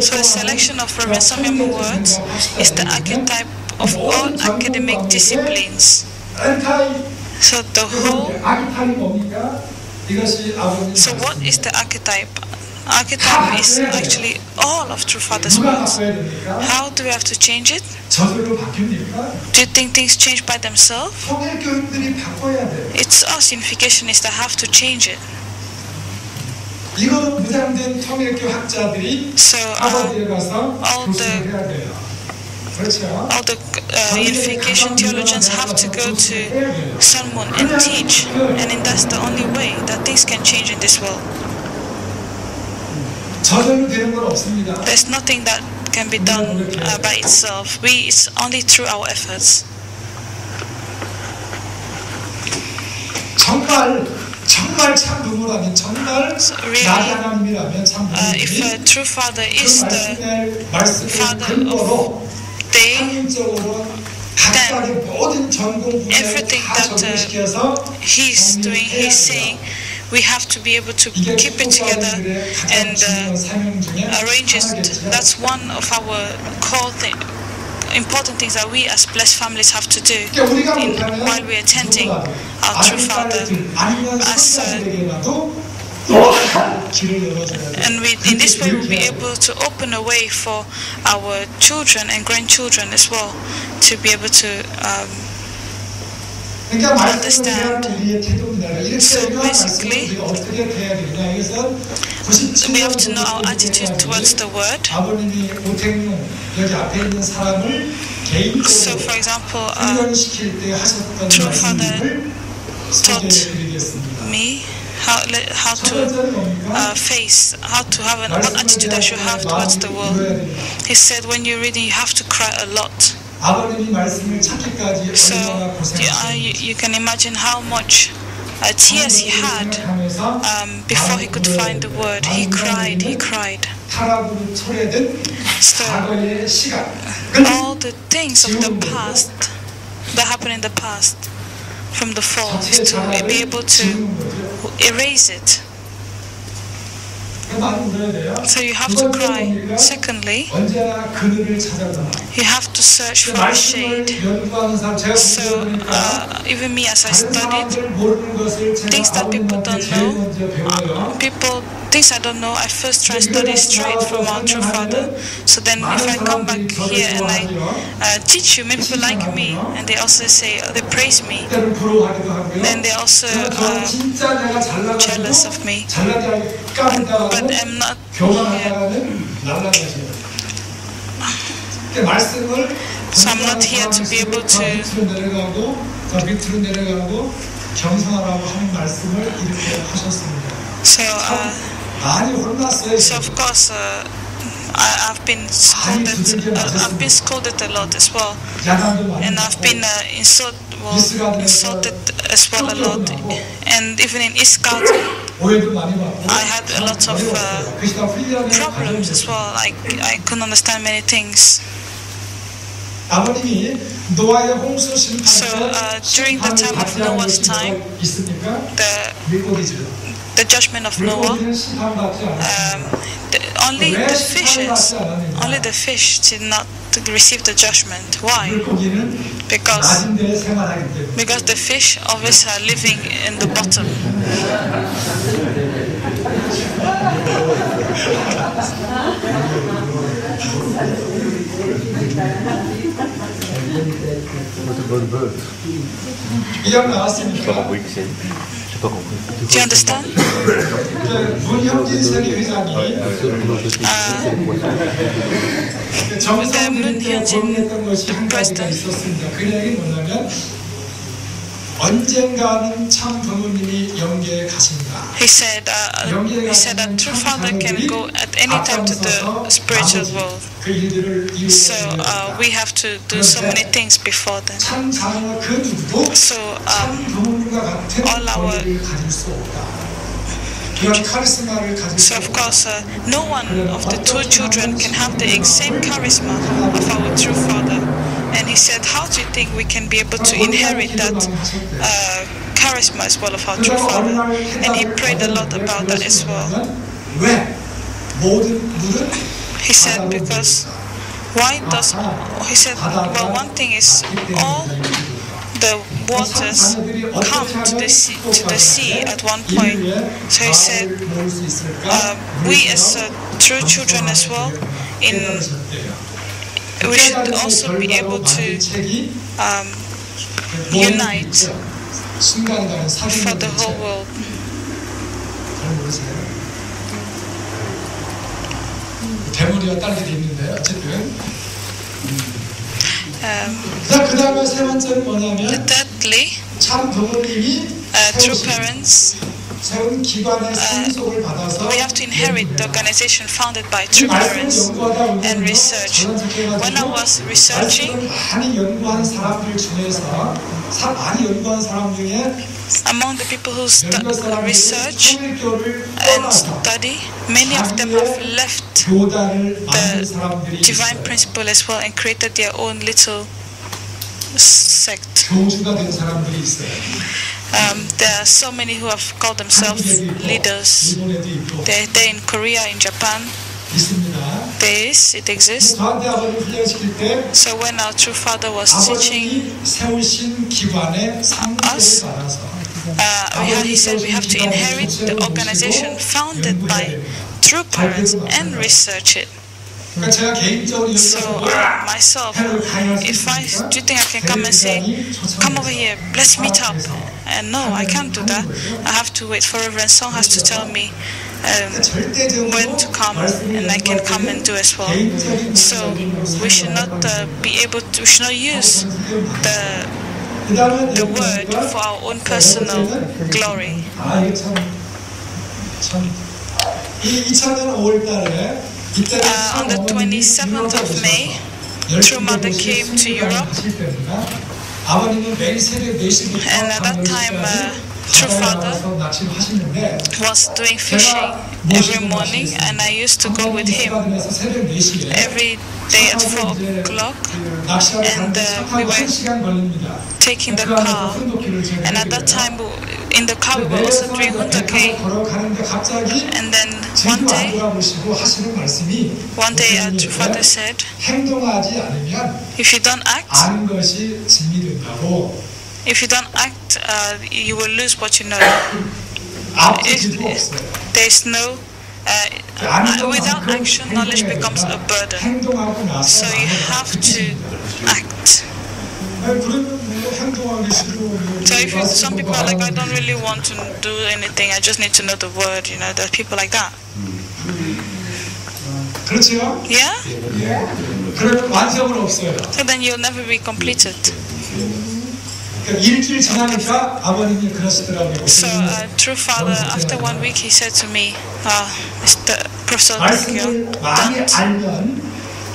So a selection of Reverend Sun Myung Moon words is the archetype of all academic disciplines. So the whole. So what is the archetype? Archetype is actually all of True Father's words. How do we have to change it? Do you think things change by themselves? It's us, unificationists, that have to change it. So all the unification theologians have to go to Sun Moon and teach, and that's the only way that things can change in this world. There's nothing that can be done by itself. It's only through our efforts. So really, if a true Father is the Father of day, then everything that he's doing, he's saying, we have to be able to keep it together and arrange it. That's one of our core important things that we as blessed families have to do while we're attending our true Father. And in this way we'll be able to open a way for our children and grandchildren as well to be able to understand. So basically, we have to know our attitude towards the word. So for example, true Father taught me how to have what attitude I should have towards the world. He said, when you're reading, you have to cry a lot. So you can imagine how much tears he had before he could find the word. He cried. So all the things of the past that happened in the past from the fall, to be able to erase it. So you have to cry. Secondly, you have to search for a shade. So even me, as I studied things that people don't know, things I don't know, I first try and study straight from our true Father. So then if I come back here and I teach you, many people like me, and they also say, they praise me, then they also jealous of me. But I'm not here. So I'm not here to be able to So of course, I've been scolded a lot as well, and I've been insulted as well a lot. And even in East Scouting, I had a lot of problems as well. I couldn't understand many things. So during the time of Noah's time, the judgment of Noah, only the fish did not receive the judgment. Why? Because the fish always are living in the bottom. Do you understand? The Moon Hyun-jin president, he said that true Father can go at any time to the spiritual world. So we have to do so many things before then. So So of course, no one of the two children can have the same charisma of our true Father. And he said, how do you think we can be able to inherit that charisma as well of our true Father? And he prayed a lot about that as well. He said, because he said, well, one thing is all the waters come to the sea at one point. So he said, we as true children as well, we should also be able to unite for the whole world. Thirdly, true parents, we have to inherit the organization founded by true parents and research. When I was researching, among the people who research and study, many of them have left the divine principle as well and created their own little sect. There are so many who have called themselves leaders. They're in Korea, in Japan. It exists. So when our true father was teaching us, he said we have to inherit the organization founded by true parents and research it. So myself, do you think I can come and say, come over here, let's meet up? And no, I can't do that. I have to wait for Reverend Song has to tell me when to come, and I can come and do as well. So we should not we should not use the word for our own personal glory. On the 27th of May, True Mother came to Europe, and at that time, True Father was doing fishing every morning, and I used to go with him every day at 4 o'clock, and we were taking the car, and at that time in the car we were also doing Hundoke, and then one day True Father said, if you don't act, you will lose what you know. There's no without action, knowledge becomes a burden. So you have to act. So some people are like, I don't really want to do anything, I just need to know the word, there are people like that. Yeah? So then you'll never be completed. So True Father, after 1 week, he said to me, Mr. Professor,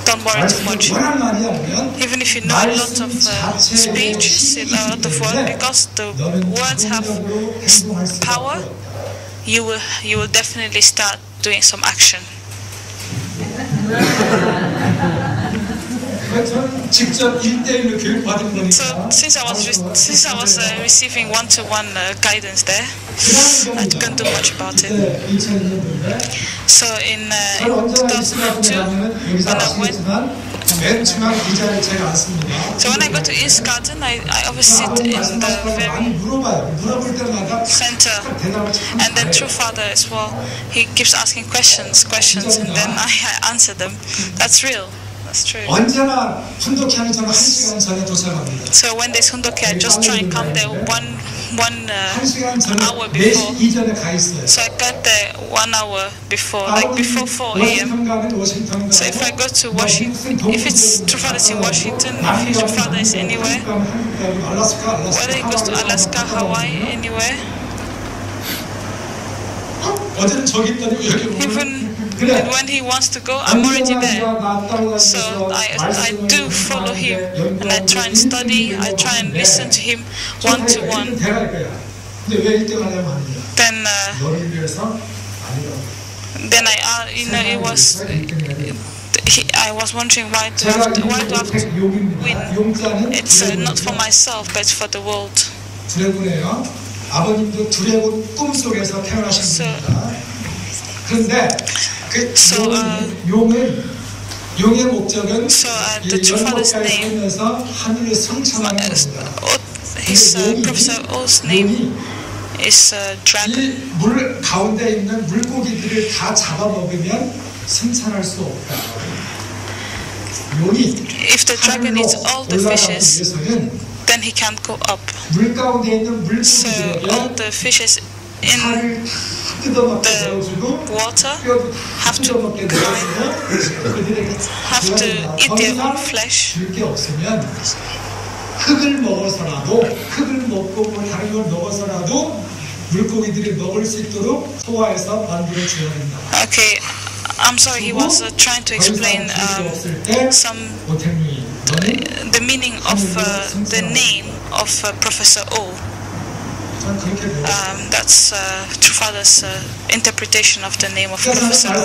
don't worry too much. Even if you know a lot of speech, a lot of words, because the words have power, you will definitely start doing some action. So since I was receiving one-to-one guidance there, I couldn't do much about it. So in 2002, when I went, so when I go to East Garden, I always sit in the very center, and then True Father as well, he keeps asking questions, and then I answer them. That's real. That's true. So when there's Hundoke, I just try and come there one hour before. So I got there 1 hour before, like before 4 a.m. So if I go to Washington, if it's True Father is in Washington, if True Father is anywhere, whether he goes to Alaska, Hawaii, anywhere, even when he wants to go, I'm already there. So I do follow him, and I try and study, I try and listen to him one-to-one. Then I was wondering why do I have to win? It's not for myself, but it's for the world. So the True Father's name, his Professor O's name is dragon. If the dragon eats all the fishes, then he can't go up. So all the fishes in the water have to eat their own flesh. Okay, I'm sorry, he was trying to explain the meaning of the name of Professor O. That's True Father's interpretation of the name of Professor O.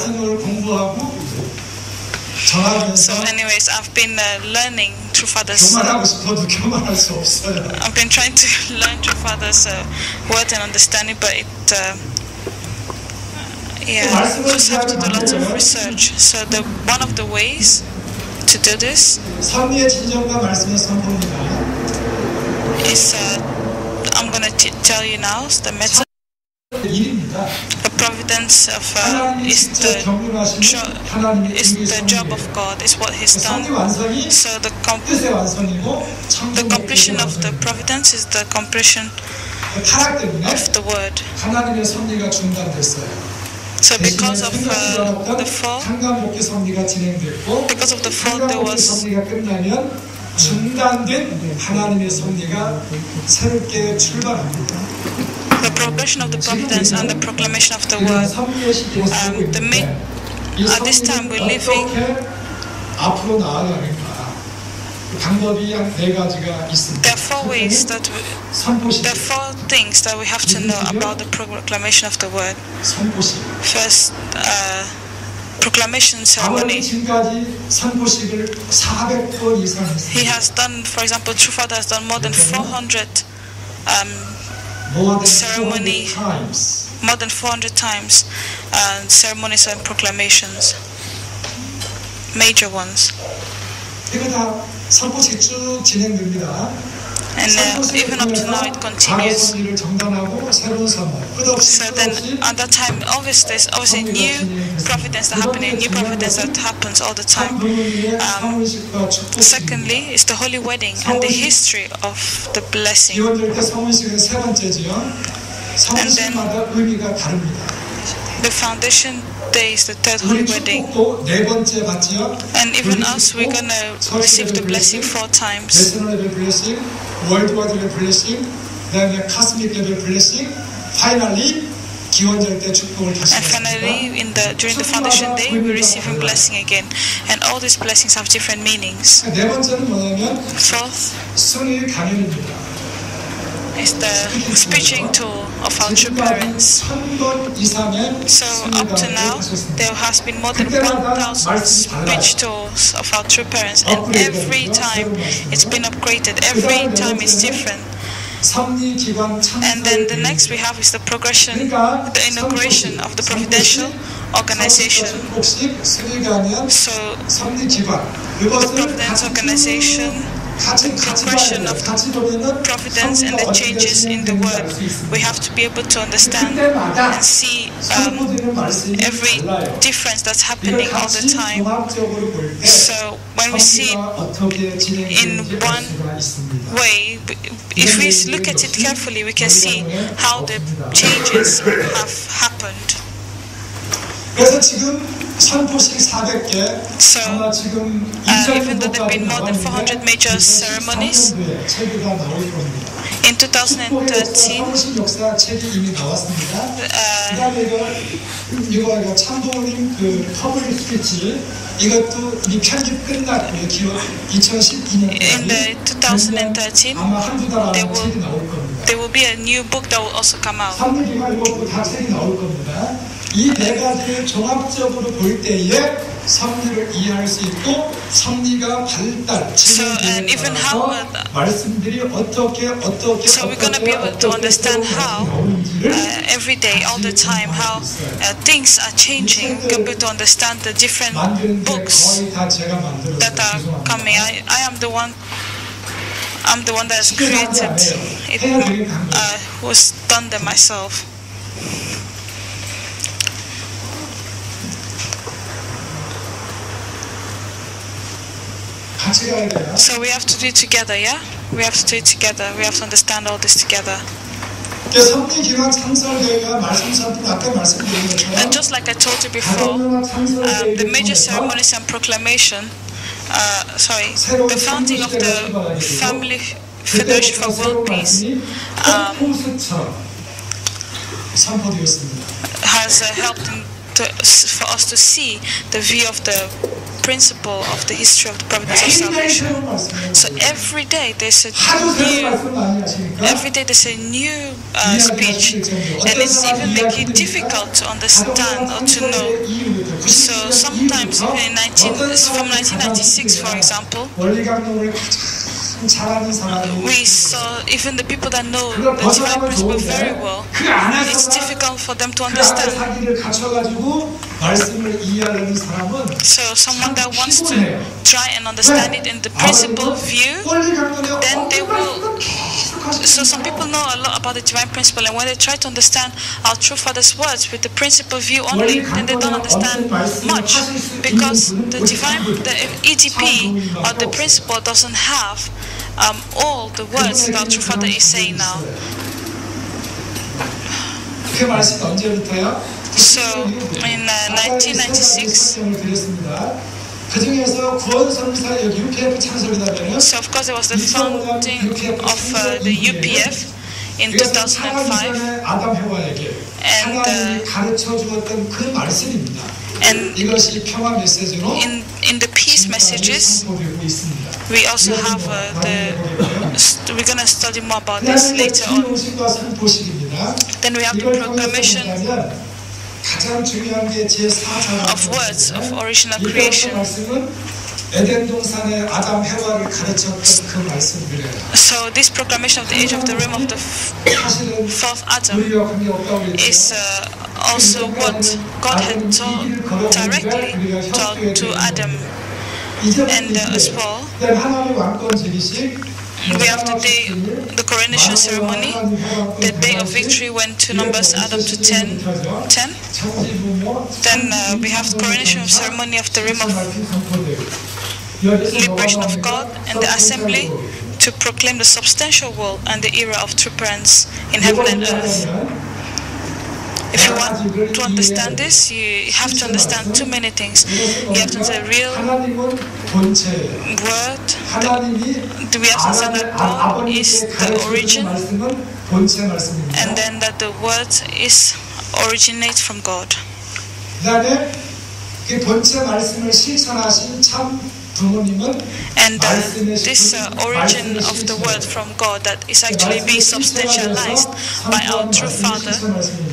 So 전하면서 anyways, I've been learning through Father's 교만하고 싶어도 교만할 수 없어요. I've been trying to learn through Father's word and understanding, but it just have to do lots of research. So one of the ways to do this 섭리의 진정과 말씀의 선포입니다. is I'm going to tell you now the method. 일입니다. The providence of 하나님이 is 직접 경륜하시는 하나님의 the job of God, is what He's done. 섭리 완성이 So 뜻의 완성이고 the completion of the providence is the completion 타락 때문에 of the word. 하나님의 섭리가 중단됐어요. So because of the fall, 상관복귀 섭리가 진행됐고 because of the fall, there 상관복귀 was 섭리가 끝나면 중단된 하나님의 섭리가 새롭게 출발합니다. the progression of the providence and the proclamation of the word. At this time we're living. 앞으로 나아가는가? 방법이 약 4가지가 있습니다. There are 4 ways that there are 4 things that we have to know about the proclamation of the word. First, proclamation ceremony. 선포식을 400번 이상 했습니다. He has done, for example, True Father has done more than 400 ceremony, more than 400 times ceremonies and proclamations, major ones. 이거 다 선포식 쭉 진행됩니다. And even up to now it continues. So then at that time, obviously there's obviously new providence that happening, new providence that happens all the time. Secondly, is the holy wedding and the history of the blessing. And then the foundation day is the 3rd holy wedding. And even us, we're going to receive the blessing 4 times. 월드와드 레벨 블레싱, 그다음에 카스믹 레벨 블레싱, 파이널리 기원절 때 축복을 다시 And finally, during the foundation day, we're receiving blessing again. And all these blessings have different meanings. 네 번째는 뭐냐면 Fourth 순위 강연입니다. is the speaking tool of our true parents. So up to now, there has been more than 1,000 speech tools of our true parents, and every time it's been upgraded. Every time it's different. And then the next we have is the progression, the inauguration of the providential organization. So the providence organization, the progression of providence and the changes in the word, we have to be able to understand and see every difference that's happening all the time. So when we see it in one way, if we look at it carefully, we can see how the changes have happened. So, even though there have been more than 400 major ceremonies, in 2013, in the 2013, there will be a new book that will also come out. 이 4가지를 종합적으로 볼 때에 섭리를 이해할 수 있고 섭리가 발달, 진행되는 말씀들이 어떻게 So we're going to be able to understand how every day, all the time, how things are changing. We're able to understand the different books that are coming. I am the one. I'm the one that has created it. Who's done them myself. So we have to do it together, yeah? We have to do it together. We have to understand all this together. And just like I told you before, the major ceremonies and proclamation, the founding of the Family Federation for World Peace has helped in for us to see the view of the principle of the history of the providence of salvation. So every day there's a new speech, and it's even making it difficult to understand or to know. So sometimes even from 1996, for example, we saw even the people that know the divine principle very well, it's difficult for them to understand. So someone that wants to try and understand it in the principle view, then they will. So some people know a lot about the divine principle, and when they try to understand our true Father's words with the principle view only, then they don't understand much, because the EDP or the principle doesn't have all the words that our true Father is saying now. So in 1996, so of course there was the founding of the UPF in 2005, and in the peace messages, we also have we're going to study more about this later on. Then we have the proclamation of words of original creation. So this proclamation of the age of the realm of the fourth Adam is also what God had directly told to Adam. And as well, we have the coronation ceremony. The day of victory when two numbers add up to 10. Then we have the coronation ceremony of the realm of liberation of God and the assembly to proclaim the substantial world and the era of true parents in heaven and earth. If you want to understand this, you have to understand too many things. You have to understand the real word. We have to understand that God is the origin, and then that the word originates from God. And this origin of the word from God that is actually being substantialized by our true Father,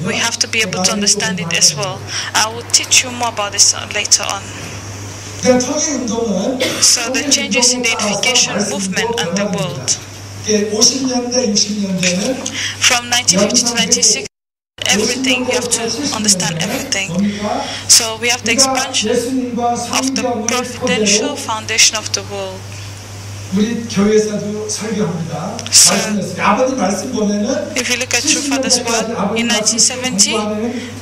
we have to be able to understand it as well. I will teach you more about this later on. So the changes in the unification movement and the world. From 1950 to 1960, everything, you have to understand everything. So we have the expansion of the providential foundation of the world. So if you look at True Father's word in 1970,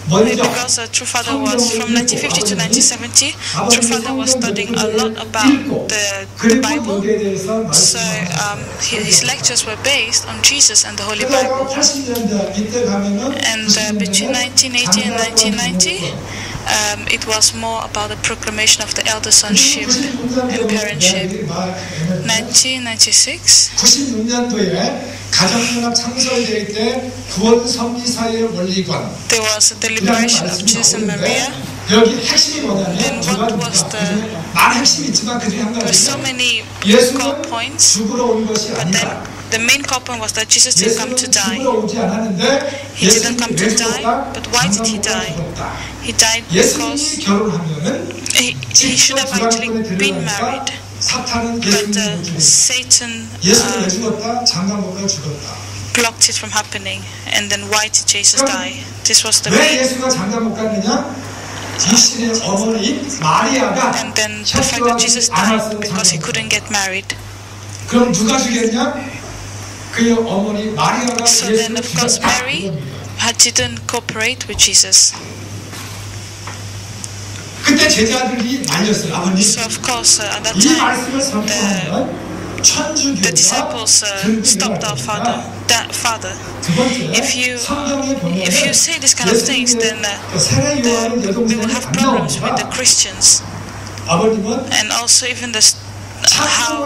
because True Father was from 1950 to 1970, True Father was studying a lot about the Bible. So his lectures were based on Jesus and the Holy Bible. And between 1980 and 1990, it was more about the proclamation of the elder sonship and parentship. 1996, there was the liberation of Jesus and Maria. Then what was there were so many core points, but then the main core point was that Jesus didn't come to die. He didn't come to die, but why did he die? He died because he should have actually been married. But Satan blocked it from happening. And then why did Jesus die? This was the main. And then the fact that Jesus died because he couldn't get married. So then of course Mary didn't cooperate with Jesus. So of course at that time the disciples stopped our father. If you say this kind of things, then we will have problems with the Christians, and also even how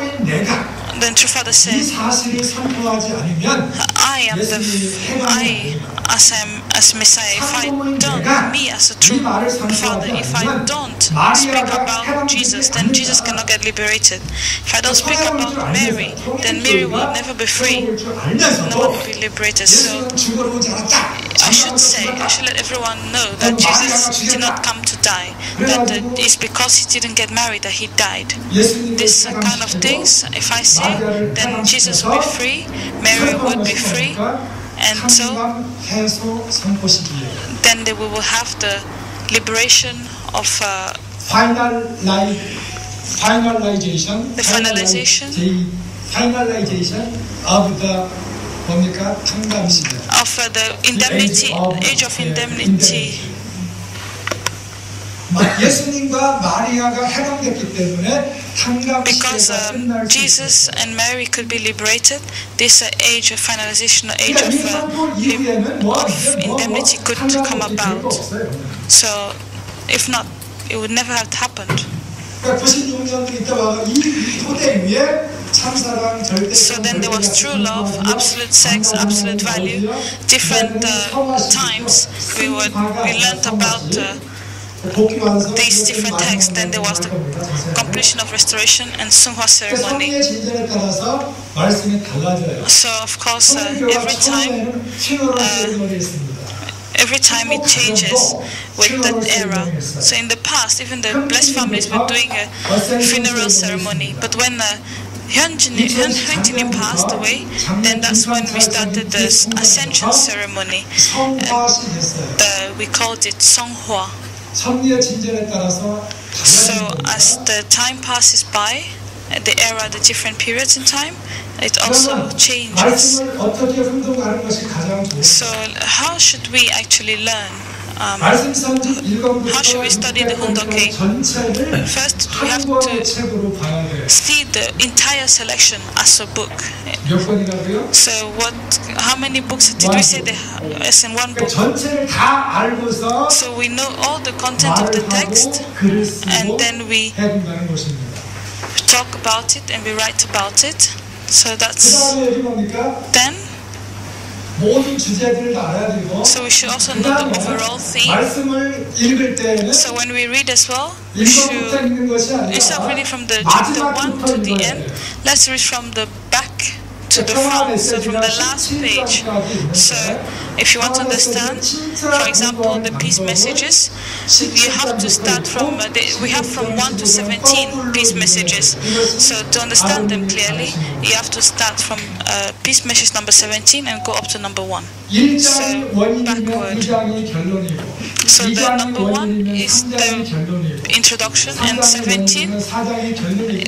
then True Father said, as Messiah, if I don't, me as a true father, if I don't speak about Jesus, then Jesus cannot get liberated. If I don't speak about Mary, then Mary will never be free, no one will be liberated. So I should let everyone know that Jesus did not come to die, that it's because he didn't get married that he died. This kind of things, if I say, then Jesus will be free, Mary would be free, and so then we will have the liberation of the finalization of the indemnity, age of indemnity. Because Jesus and Mary could be liberated, this age of finalization, age of indemnity could come about. So, if not, it would never have happened. So then there was true love, absolute sex, absolute value. Different times we learned about these different texts. Then there was the completion of restoration and Sunghwa ceremony. So of course every time it changes with the era. So in the past, even the blessed families were doing a funeral ceremony. But when Hyunjin passed away, then that's when we started the ascension ceremony. We called it Sunghwa. So as the time passes by, the era, the different periods in time, it also changes. So how should we actually learn? How should we study the Hundoke? First, we have to see the entire selection as a book. So how many books did we say there is in one book? So we know all the content of the text, and then we talk about it and we write about it. So that's then. So we should also know the overall theme. So when we read as well, we should, instead of reading from the chapter 1 to the end, let's read from the back to the front, so from the last page. So if you want to understand, for example, the peace messages, you have to start from, we have from 1 to 17 peace messages. So to understand them clearly, you have to start from peace message number 17 and go up to number 1. So backward. So the number 1 is the introduction, and 17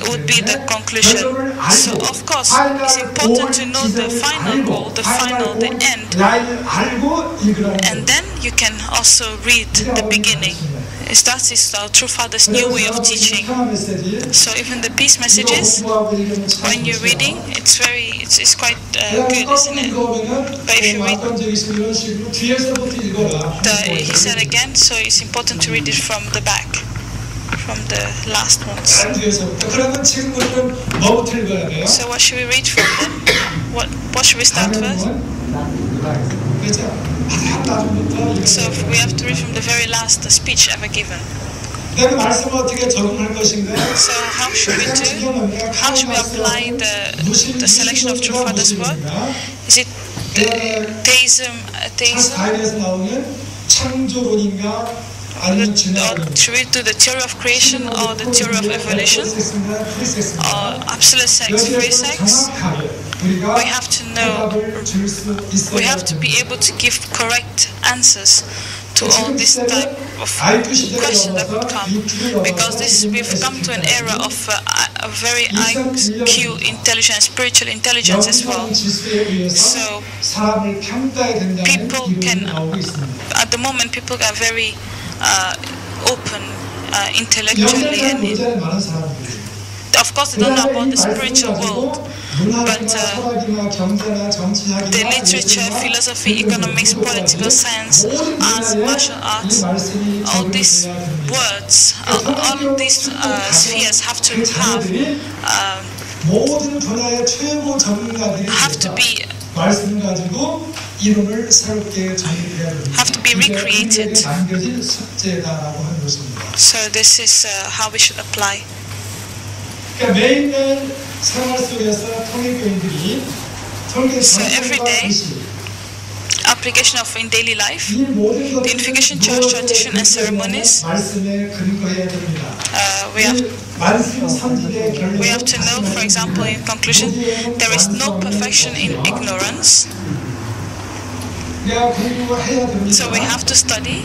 would be the conclusion. So of course, it's important to know the final goal, the end, and then you can also read the beginning. That is our true Father's new way of teaching. So even the peace messages, when you're reading, it's quite good, isn't it? But if you read, he said again, so it's important to read it from the back, from the last ones. So what should we read from then? What should we start first? So we have to read from the very last speech ever given. So how should we do? How should we apply the selection of True Father's word? Is it theism? Should we do the theory of creation or the theory of evolution? Or absolute sex, free sex? We have to know, we have to be able to give correct answers to all this type of question that would come, because we've come to an era of a very IQ intelligence, spiritual intelligence as well. So people can, at the moment, people are very open intellectually, and of course they don't know about the spiritual world, but the literature, philosophy, economics, political science, arts, martial arts, all these words, all of these spheres have to be 이름을 새롭게 정립해야 됩니다. have to be recreated. 이게 남겨진 숙제다라고 하는 것입니다. So this is how we should apply. 그러니까 매일매일 생활 속에서 통일교인들이 So every day, application of in daily life, the unification church tradition and ceremonies, we have to know, for example, in conclusion, there is no perfection in ignorance. So we have to study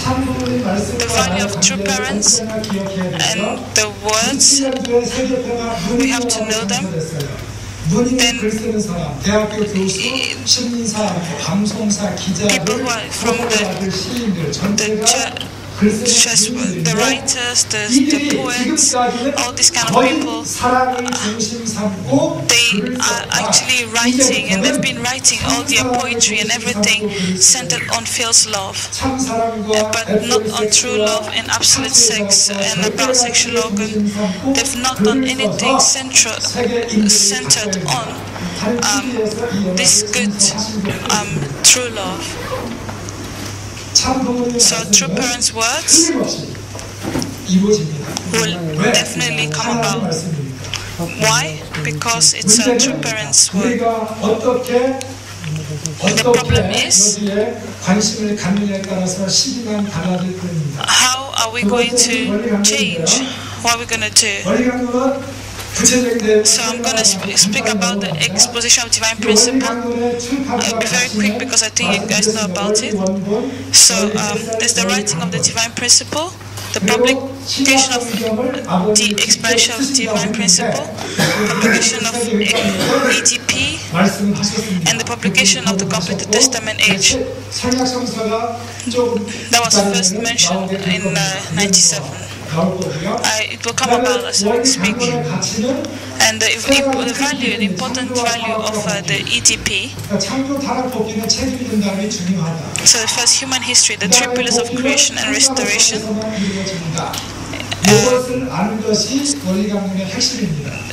the value of true parents and the words. We have to know them. Then people who are from the writers, the poets, all these kind of people, they are actually writing, and they've been writing all their poetry and everything centered on false love, but not on true love and absolute sex and about sexual organ. They've not done anything centered on this good true love. So true parents' words will definitely come about. Why? Because it's a true parents' word. The problem is, how are we going to change? What are we going to do? So I'm going to speak about the exposition of divine principle. I'll be very quick because I think you guys know about it. So there's the writing of the divine principle, the publication of the expression of divine principle, publication of EDP, and the publication of the completed Testament age. That was first mentioned in 97. It will come about as I speak. And the value, the important value of the EDP. So the first human history, the three pillars of creation and restoration.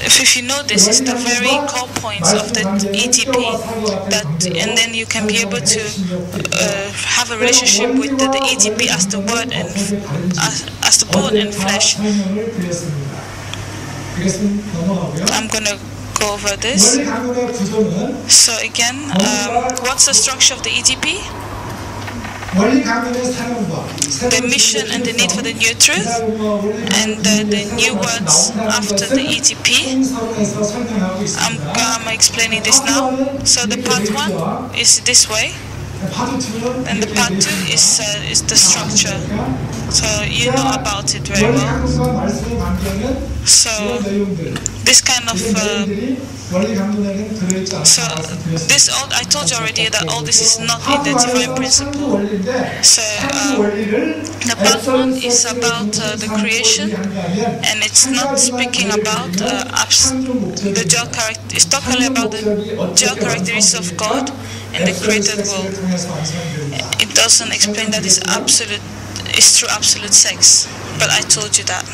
If you know this, is the very core points of the EDP, and then you can be able to have a relationship with the EDP as the word and as the bone and flesh. I'm gonna go over this. So again, what's the structure of the EDP? The mission and the need for the new truth, and the new words after the EDP. I'm explaining this now. So the part 1 is this way, and the part 2 is the structure. So you know about it very well. So this kind of so this all I told you already that all this is not in the divine principle. So the part 1 is about the creation, and it's not speaking about the dual character. It's talking about the dual characteristics of God and the created world. It doesn't explain that it's absolute. It's through absolute sex, but I told you that.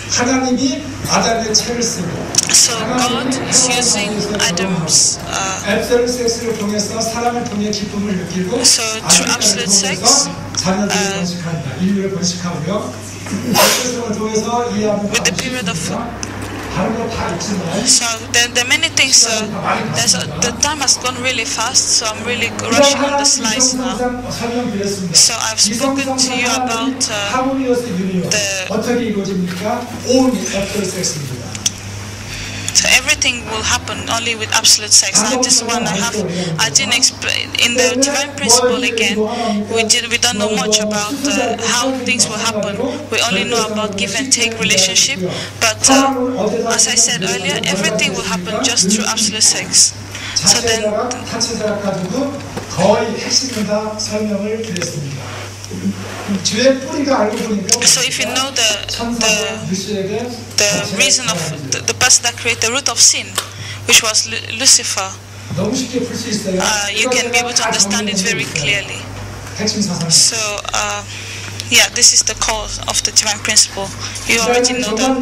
So God is using Adam's so through absolute sex with the period of so there are many things. The time has gone really fast, so I'm really rushing on the slides now. So I've spoken to you about so everything will happen only with absolute sex. Now this one I didn't explain in the divine principle again. We don't know much about how things will happen. We only know about give and take relationship. But as I said earlier, everything will happen just through absolute sex. So then. So if you know the reason of the person that created the root of sin, which was Lucifer, you can be able to understand it very clearly. So Yeah, this is the cause of the divine principle. You already know that.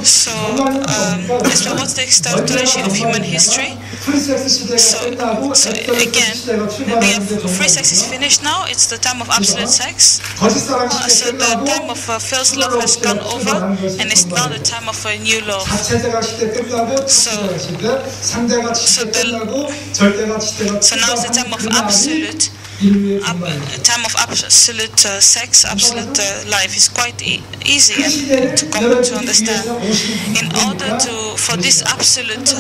So, what's the extrapolation of human history? So again, we have free sex is finished now. It's the time of absolute sex. So the time of first love has gone over, and it's now the time of a new love. So now it's the time of absolute. Time of absolute sex, absolute life is quite easy and to come to understand. In order for this absolute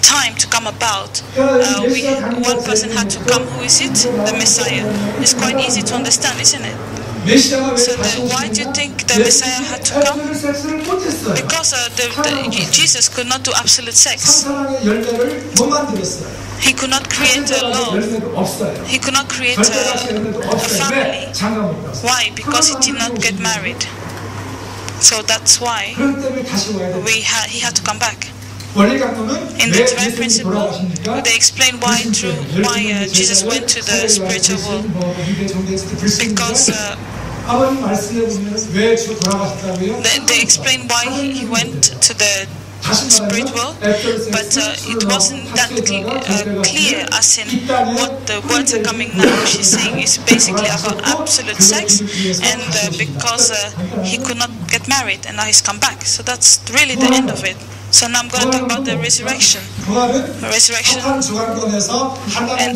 time to come about, one person had to come. Who is it? The Messiah. It's quite easy to understand, isn't it? So why do you think the Messiah had to come? Because Jesus could not do absolute sex. He could not create a love. He could not create a family. Why? Because he did not get married. So that's why he had to come back. In the divine principle, they explain why Jesus went to the spiritual world. Because they explain why he went to the spirit world, but it wasn't that clear as in what the words are coming now. She's saying is basically about absolute sex, and because he could not get married, and now he's come back. So that's really the end of it. So now I'm going to talk about the resurrection. Resurrection and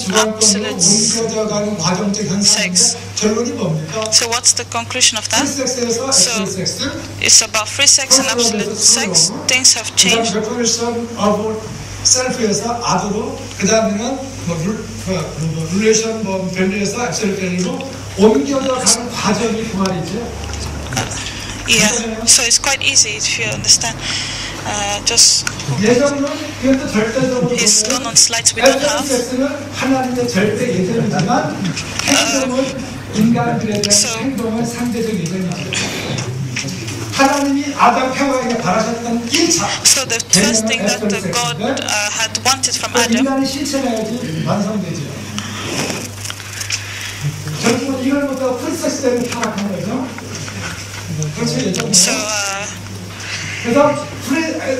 absolute sex. So what's the conclusion of that? So it's about free sex and absolute sex. Things have changed. 셀프에서 아드로 그 다음에는 룰레이션 밸류에서 앱솔루트 밸류로 옮겨져 가는 과정이 그 말이죠. Yeah, so it's quite easy if you understand. Just he's gone on slides we don't have. 하나님의 절대 예정이지만 행동은 인간들에 대한 행동은 상대적 예정이죠. 하나님이 아담 해와에게 바라셨던 1차. So the first thing that God had wanted from Adam. 인간이 실천해야지 완성되죠. 결국은 이걸 못하고 프리섹스 때문에 타락한 거죠. So 그래서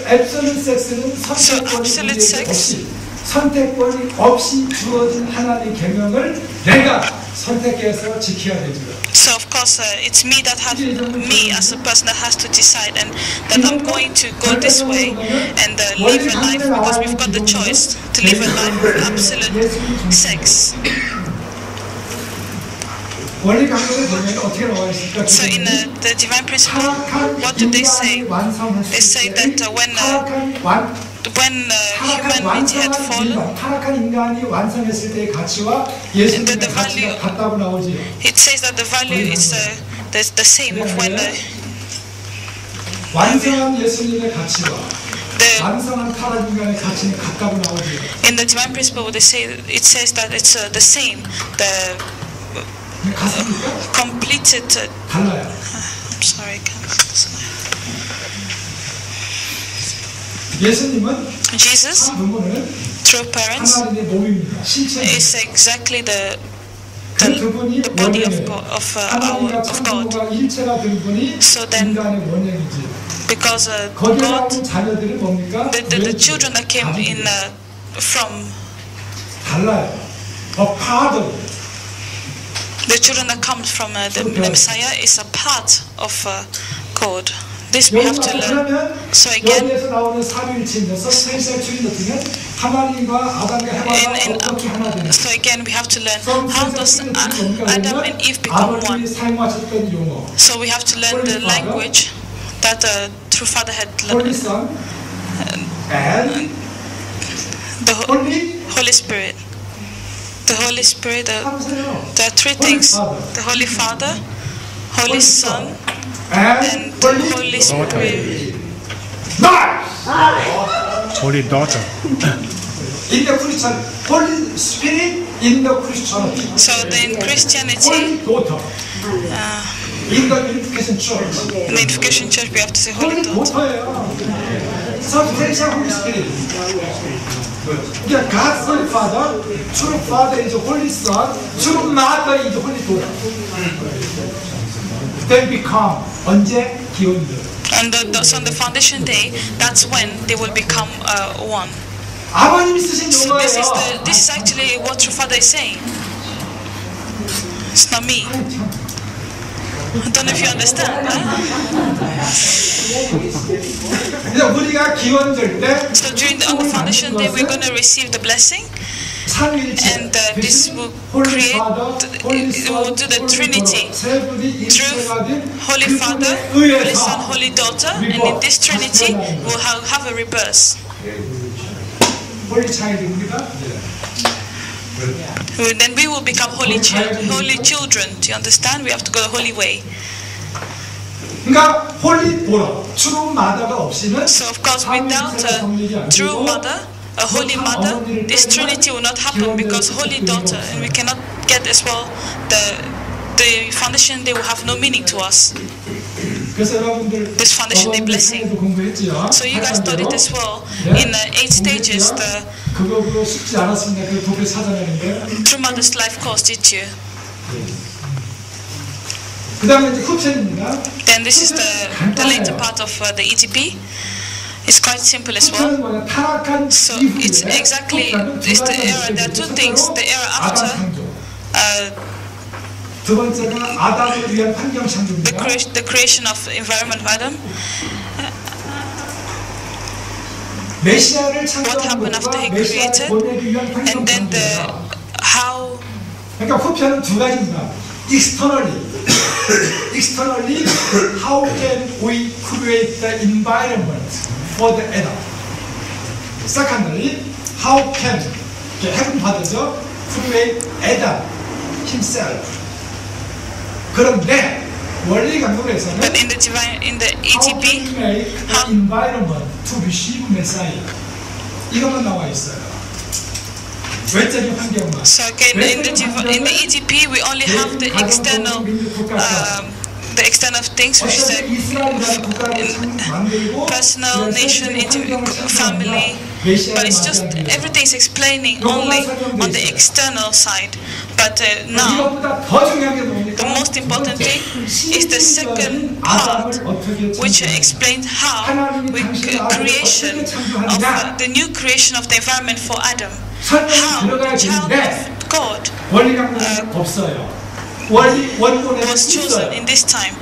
앱솔루트 섹스는 선택권이 없이 주어진 하나님의 계명을 내가 선택해서 지켜야 되죠. So of course it's me as a person that has to decide, and that I'm going to go this way and live a life, because we've got the choice to live a life with absolute sex. So in the divine principle, what do they say? They say that when humanity had fallen, the value, it says that the value is the same of when in the divine principle, it says that it's the same. The completed. I'm sorry, I can't. Jesus, through parents, is exactly the body of God. So then, because God, the children that came in from the children that come from the Messiah is a part of God. This we have to learn. So again, we have to learn, how does Adam and Eve become one? So we have to learn the language that true Father had learned. The Holy Spirit. The Holy Spirit, there are three things: the Holy Father, Holy Son, and the Holy Spirit. Holy Daughter. In the Christian, Holy Spirit in the Christian. So in Christianity, in the Unification Church. In the Unification Church, we have to say Holy Daughter. substantial Holy Spirit. God's Holy Father, true Father is the Holy Son, true Mother is the Holy Daughter. They become 언제 기원들. And so on the foundation day, that's when they will become one. 아버님이 쓰신 So 용어예요. this is actually what True Father is saying. It's not me. I don't know if you understand. 우리가 기원될 때 So on the foundation day, we're going to receive the blessing, and this will create, it will do the Trinity through Holy Father, Holy Son, Holy Daughter, and in this Trinity, we'll have a rebirth. Then we will become holy children. Do you understand? We have to go the holy way. 그러니까 홀리 보러 true mother가 없이는 So of course, without a true mother, a holy mother, this Trinity will not happen, because holy daughter, and we cannot get as well the foundation. They will have no meaning to us. This foundation day blessing. So you guys studied as well in 8 stages the True Mother's Life course, did you? Then this is the later part of the ETP. It's quite simple as well. So it's exactly the era. There are 2 things. The era after the creation of the environment of Adam. What happened after he created, and then how. Externally, how can we create the environment for the Adam? Secondly, how can heaven 받아서 create Adam himself? 그런데 원리 강론에서는 But in the ETP, how environment to receive Messiah 이것만 나와 있어요. 외적인 환경만. So again, in the ETP, we only have the external things, which is personal, nation, family. But it's just everything is explaining only on the external side. But now, the most important thing is the second part, which explains how creation of the new creation of the environment for Adam. How the child of God was chosen in this time,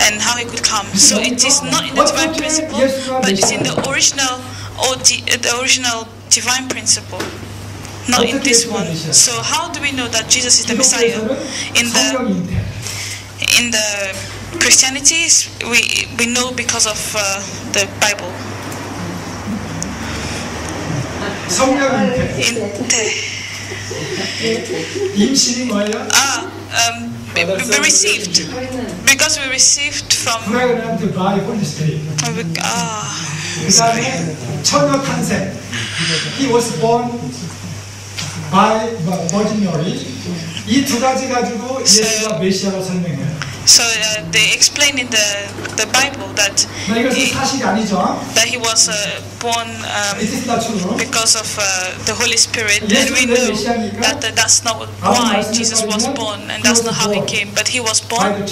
and how he could come. So it is not in the divine principle, but it's in the original divine principle, not in this one. So how do we know that Jesus is the Messiah? In the Christianities, we know because of the Bible. We received, because we received from He was born by Virgin Mary. 이 두 가지 가지고 예수가 메시아로 설명해요. So they explain in the Bible that he was born because of the Holy Spirit, and we know that that's not why Jesus was born, and that's not how he came. But he was born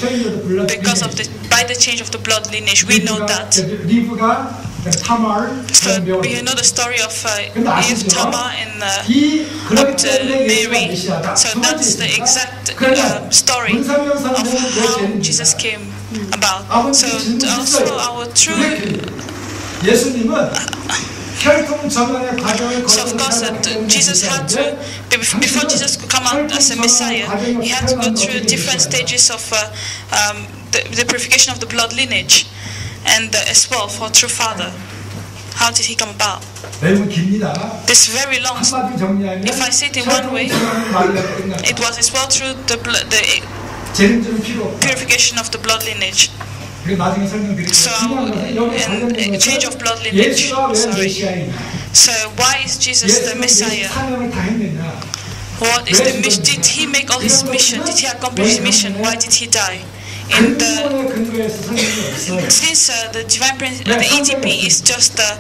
because of by the change of the blood lineage. We know that. So you know the story of Eve, Tamar, and Mary. So that's the exact story of how Jesus came about. So also our true. So of course Jesus had to, before Jesus could come out as a Messiah, he had to go through different stages of the purification of the blood lineage, and as well for true Father. How did he come about? This very long. If I say it in one way, it was as well through the purification of the blood lineage. So and change of blood lineage. Sorry. So why is Jesus the Messiah? What is the mission? Did he make all his mission? Did he accomplish his mission? Why did he die? in since the ETP is just a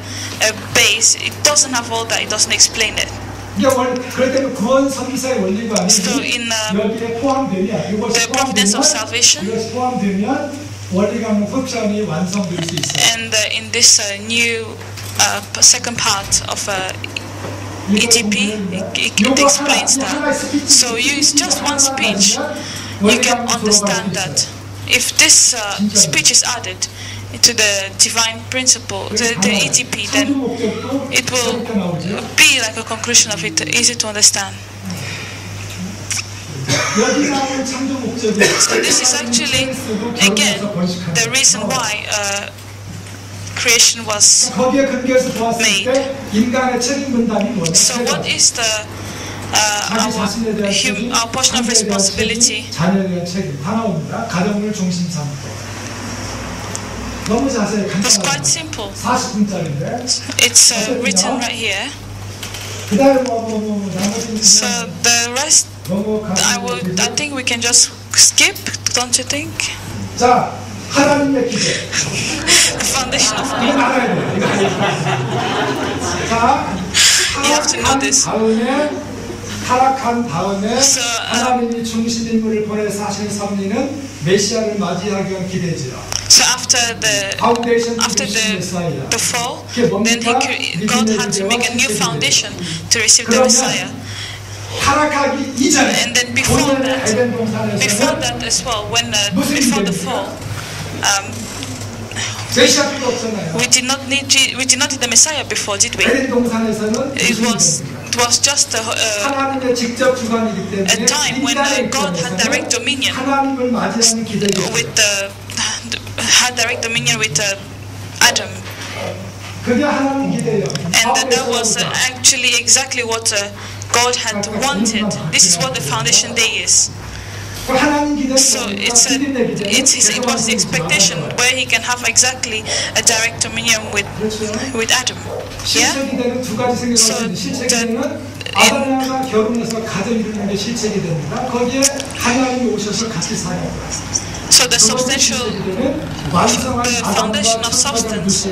base, it doesn't have all that. It doesn't explain it. So in the providence of salvation, and in this new second part of ETP, it explains that. So it's just one speech. You can understand that if this speech is added to the divine principle, the ETP, then it will be like a conclusion of it, easy to understand. So this is actually, again, the reason why creation was made. So what is our portion of responsibility? It's quite simple. It's written right here. So the rest, I think we can just skip, don't you think? The foundation of God. You have to know this. 타락한 다음에 하나님이 중심 인물을 보내서 하신 섭리는 메시아를 맞이하기 위한 기대지라. So after the fall, then God had to make a new foundation to receive the Messiah. And then before that as well, before the fall, we did not need the Messiah before, did we? It was just a time when God had direct dominion with Adam. And that was actually exactly what God had wanted. This is what the foundation day is. So it was the expectation where he can have exactly a direct dominion with Adam. Yeah? So the foundation of substance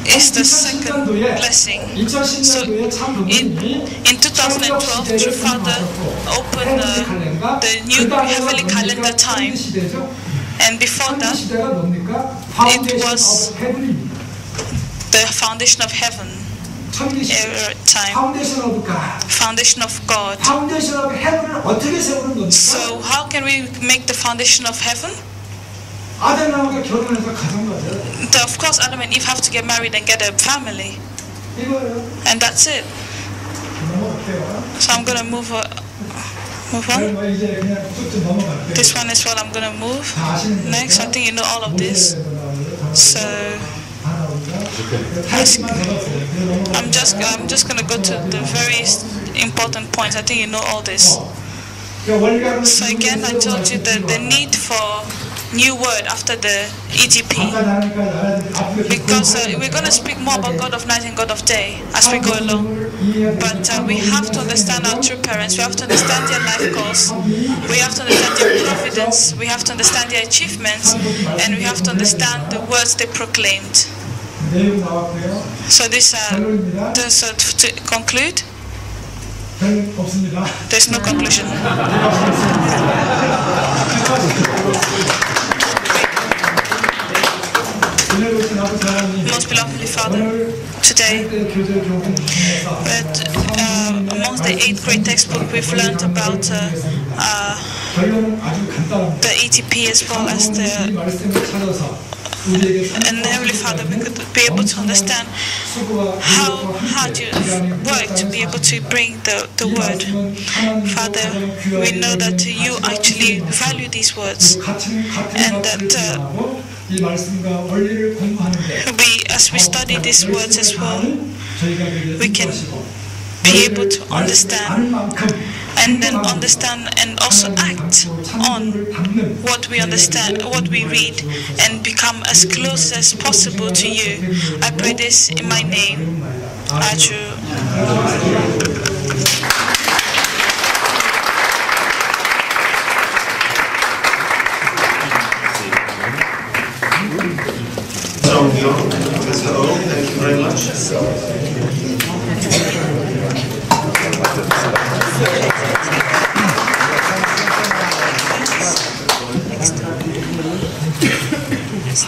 is the second blessing. So in 2012, True Father opened the new heavenly calendar time, and before that, it was the foundation of heaven time, foundation of God. So how can we make the foundation of heaven? Of course, Adam and Eve have to get married and get a family, and that's it. So I'm gonna move on. This one as well. I'm gonna move next. I think you know all of this. So I'm just gonna go to the very important points. I think you know all this. So again, I told you that the need for new word after the ETP, because we're going to speak more about God of night and God of day as we go along, but we have to understand our true parents. We have to understand their life goals, we have to understand their providence, we have to understand their achievements, and we have to understand the words they proclaimed. So this to conclude, there's no conclusion. Most beloved Father, today, amongst the 8 great textbooks we've learned about the ETP as well as and Heavenly Father, we could be able to understand how hard you work to be able to bring the word. Father, we know that you actually value these words, and that as we study these words as well, we can be able to understand, and then understand and also act on what we understand, what we read, and become as close as possible to you. I pray this in my name. Aju. Yes.